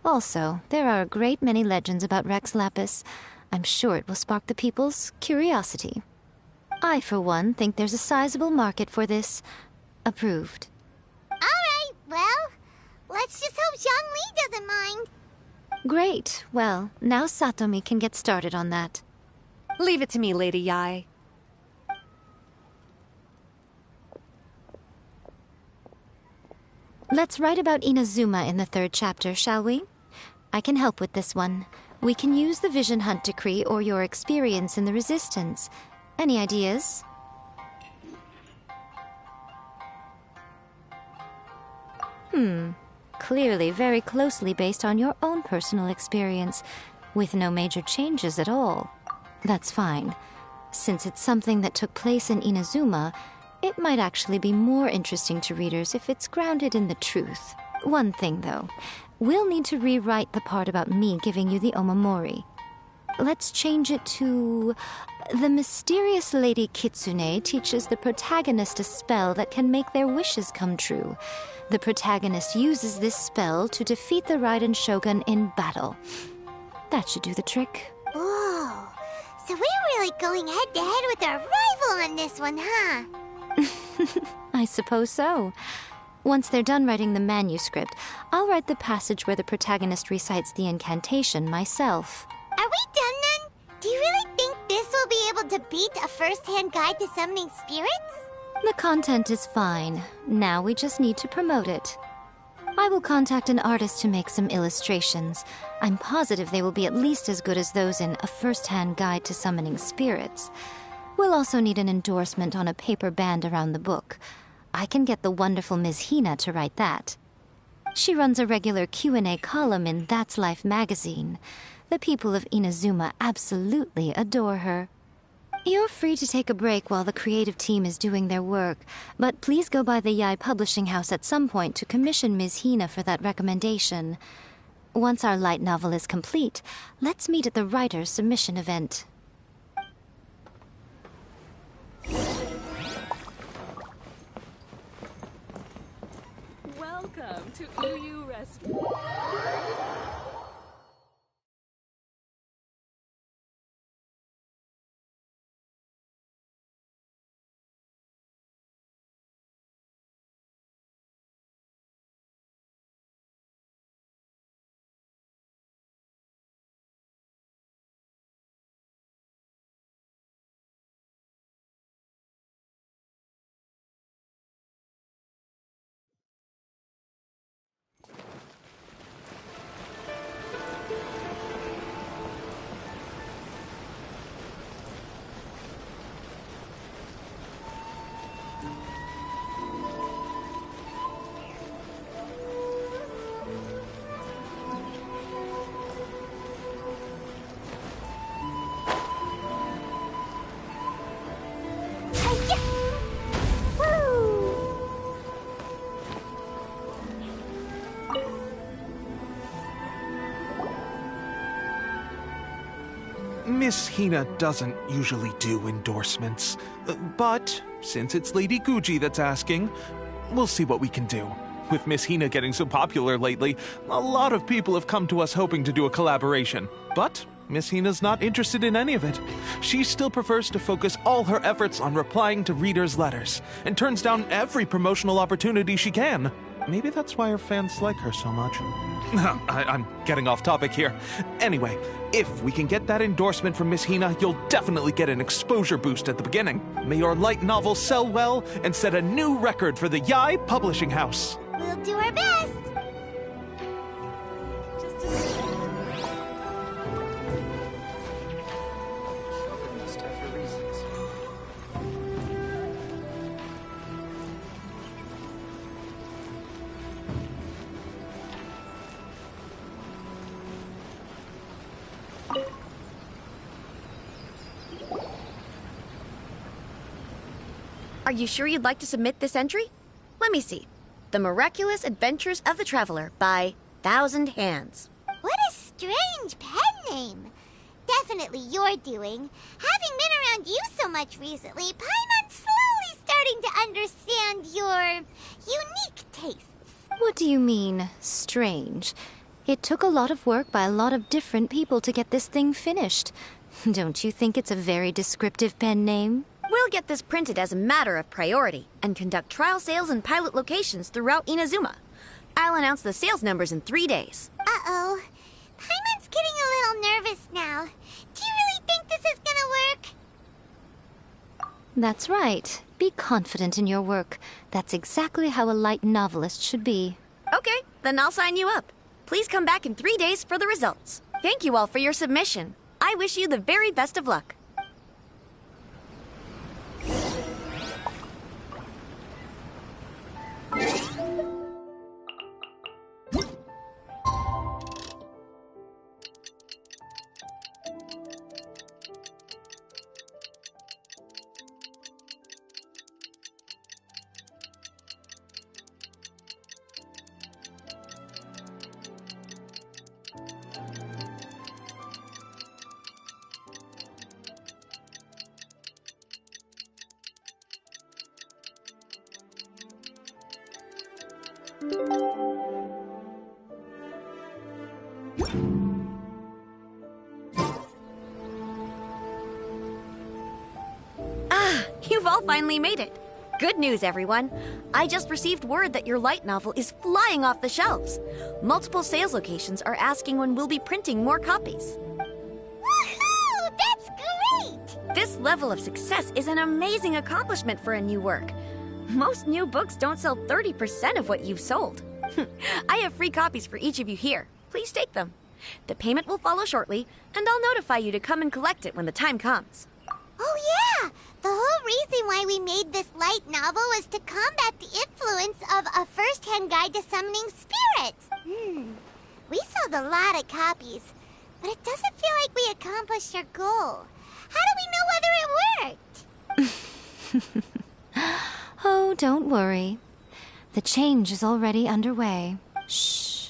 Also, there are a great many legends about Rex Lapis. I'm sure it will spark the people's curiosity. I, for one, think there's a sizable market for this. Approved. Alright, well, let's just hope Zhongli doesn't mind. Great. Well, now Satomi can get started on that. Leave it to me, Lady Yh. Let's write about Inazuma in the 3rd chapter, shall we? I can help with this one. We can use the Vision Hunt Decree or your experience in the Resistance. Any ideas? Clearly very closely based on your own personal experience, with no major changes at all. That's fine. Since it's something that took place in Inazuma, it might actually be more interesting to readers if it's grounded in the truth. One thing, though. We'll need to rewrite the part about me giving you the Omamori. Let's change it to... The mysterious Lady Kitsune teaches the protagonist a spell that can make their wishes come true. The protagonist uses this spell to defeat the Raiden Shogun in battle. That should do the trick. Whoa, so we're really going head-to-head with our rival on this one, huh? I suppose so. Once they're done writing the manuscript, I'll write the passage where the protagonist recites the incantation myself. Are we done then? Do you really think this will be able to beat a first-hand guide to summoning spirits? The content is fine. Now we just need to promote it. I will contact an artist to make some illustrations. I'm positive they will be at least as good as those in A First-Hand Guide to Summoning Spirits. We'll also need an endorsement on a paper band around the book. I can get the wonderful Ms. Hina to write that. She runs a regular Q&A column in That's Life magazine. The people of Inazuma absolutely adore her. You're free to take a break while the creative team is doing their work, but please go by the Yh Publishing House at some point to commission Ms. Hina for that recommendation. Once our light novel is complete, let's meet at the writer's submission event. Welcome to UU Restaurant. Miss Hina doesn't usually do endorsements, but since it's Lady Guji that's asking, we'll see what we can do. With Miss Hina getting so popular lately, a lot of people have come to us hoping to do a collaboration. But Miss Hina's not interested in any of it. She still prefers to focus all her efforts on replying to readers' letters, and turns down every promotional opportunity she can. Maybe that's why her fans like her so much. I'm getting off topic here. Anyway, if we can get that endorsement from Miss Hina, you'll definitely get an exposure boost at the beginning. May your light novel sell well and set a new record for the Yh Publishing House. We'll do our best. Are you sure you'd like to submit this entry? Let me see. The Miraculous Adventures of the Traveler by Thousand Hands. What a strange pen name. Definitely your doing. Having been around you so much recently, Paimon's slowly starting to understand your unique tastes. What do you mean, strange? It took a lot of work by a lot of different people to get this thing finished. Don't you think it's a very descriptive pen name? We'll get this printed as a matter of priority and conduct trial sales in pilot locations throughout Inazuma. I'll announce the sales numbers in 3 days. Uh-oh. Paimon's getting a little nervous now. Do you really think this is gonna work? That's right. Be confident in your work. That's exactly how a light novelist should be. Okay, then I'll sign you up. Please come back in 3 days for the results. Thank you all for your submission. I wish you the very best of luck. You've all finally made it. Good news, everyone. I just received word that your light novel is flying off the shelves. Multiple sales locations are asking when we'll be printing more copies. Woohoo! That's great! This level of success is an amazing accomplishment for a new work. Most new books don't sell 30% of what you've sold. I have free copies for each of you here. Please take them. The payment will follow shortly, and I'll notify you to come and collect it when the time comes. Oh yeah! The whole reason why we made this light novel was to combat the influence of a first-hand guide to summoning spirits. We sold a lot of copies, but it doesn't feel like we accomplished our goal. How do we know whether it worked? Oh, don't worry. The change is already underway. Shh.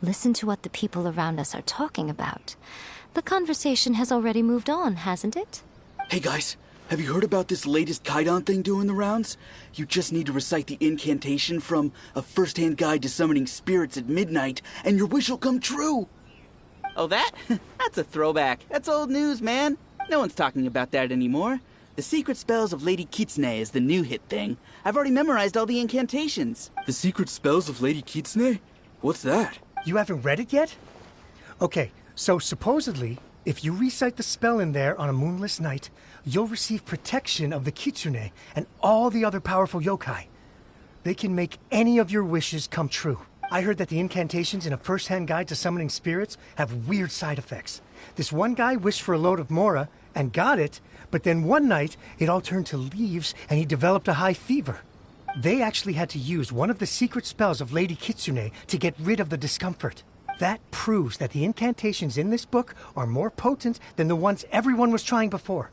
Listen to what the people around us are talking about. The conversation has already moved on, hasn't it? Hey guys, have you heard about this latest Kaidan thing doing the rounds? You just need to recite the incantation from A First-Hand Guide to Summoning Spirits at midnight, and your wish will come true! Oh, that? That's a throwback. That's old news, man. No one's talking about that anymore. The Secret Spells of Lady Kitsune is the new hit thing. I've already memorized all the incantations. The Secret Spells of Lady Kitsune? What's that? You haven't read it yet? Okay, so supposedly, if you recite the spell in there on a moonless night, you'll receive protection of the Kitsune and all the other powerful yokai. They can make any of your wishes come true. I heard that the incantations in A First-Hand Guide to Summoning Spirits have weird side effects. This one guy wished for a load of mora and got it, but then one night it all turned to leaves and he developed a high fever. They actually had to use one of the secret spells of Lady Kitsune to get rid of the discomfort. That proves that the incantations in this book are more potent than the ones everyone was trying before.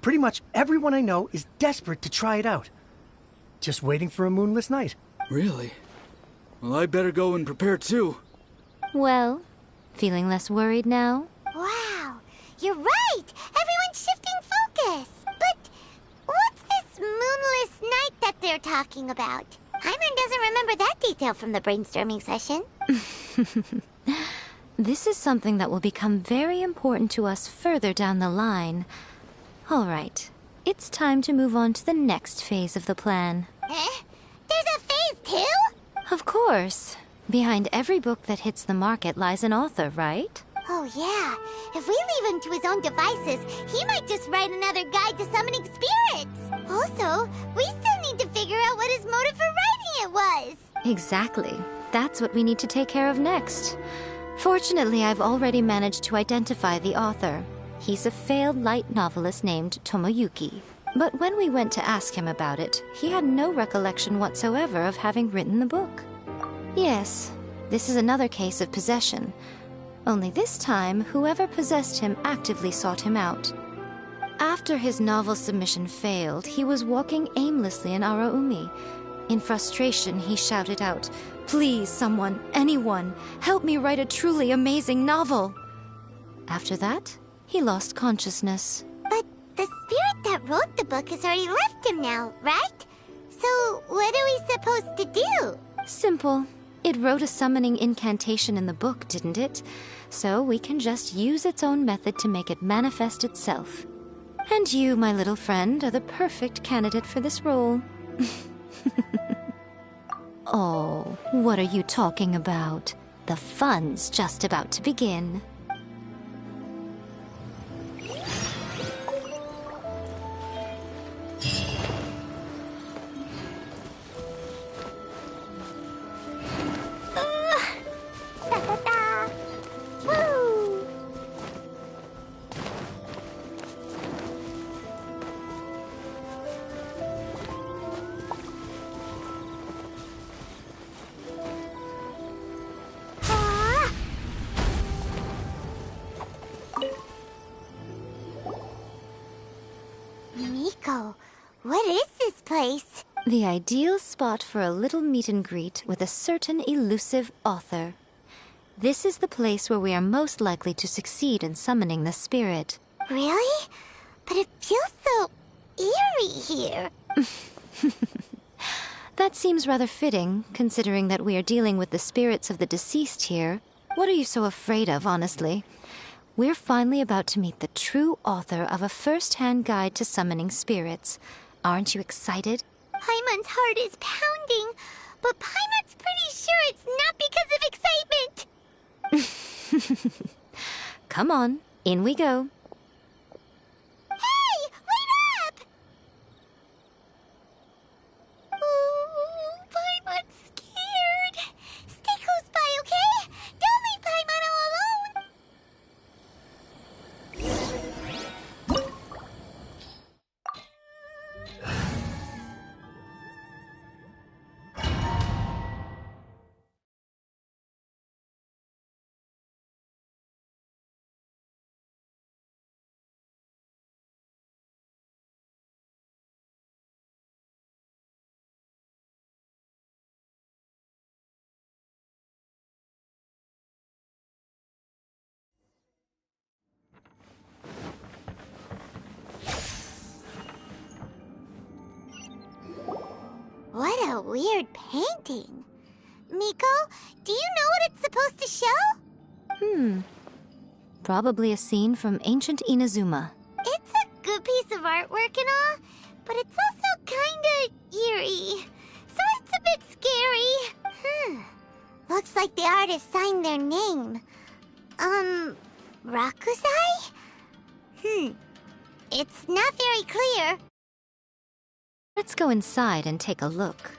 Pretty much everyone I know is desperate to try it out. Just waiting for a moonless night. Really? Well, I better go and prepare too. Well, feeling less worried now? Wow, You're right! Everyone's shifting focus! But what's this moonless night that they're talking about? Paimon doesn't remember that detail from the brainstorming session. This is something that will become very important to us further down the line. All right, it's time to move on to the next phase of the plan. Eh? There's a phase 2? Of course. Behind every book that hits the market lies an author, right? Oh yeah, if we leave him to his own devices, he might just write another guide to summoning spirits. Also, we still need to figure out what his motive for writing it was. Exactly. That's what we need to take care of next. Fortunately, I've already managed to identify the author. He's a failed light novelist named Tomoyuki. But when we went to ask him about it, he had no recollection whatsoever of having written the book. Yes, this is another case of possession. Only this time, whoever possessed him actively sought him out. After his novel submission failed, he was walking aimlessly in Araumi. In frustration, he shouted out, "Please, someone, anyone, help me write a truly amazing novel!" After that, he lost consciousness. But the spirit that wrote the book has already left him now, right? So what are we supposed to do? Simple. It wrote a summoning incantation in the book, didn't it? So we can just use its own method to make it manifest itself. And you, my little friend, are the perfect candidate for this role. Oh, what are you talking about? The fun's just about to begin. Da-da-da! Woo! Ah! Miko, what is this place? The ideal spot for a little meet and greet with a certain elusive author. This is the place where we are most likely to succeed in summoning the spirit. Really? But it feels so eerie here. That seems rather fitting, considering that we are dealing with the spirits of the deceased here. What are you so afraid of, honestly? We're finally about to meet the true author of a first-hand guide to summoning spirits. Aren't you excited? Paimon's heart is pounding, but Paimon's pretty sure it's not because of excitement. Come on, in we go. Hey, wait up! Ooh, Paimon's scared. Stay close by, okay? Don't leave Paimon all alone. What a weird painting. Miko, do you know what it's supposed to show? Probably a scene from ancient Inazuma. It's a good piece of artwork and all, but it's also kinda eerie. So it's a bit scary. Looks like the artist signed their name. Rakusai? It's not very clear. Let's go inside and take a look.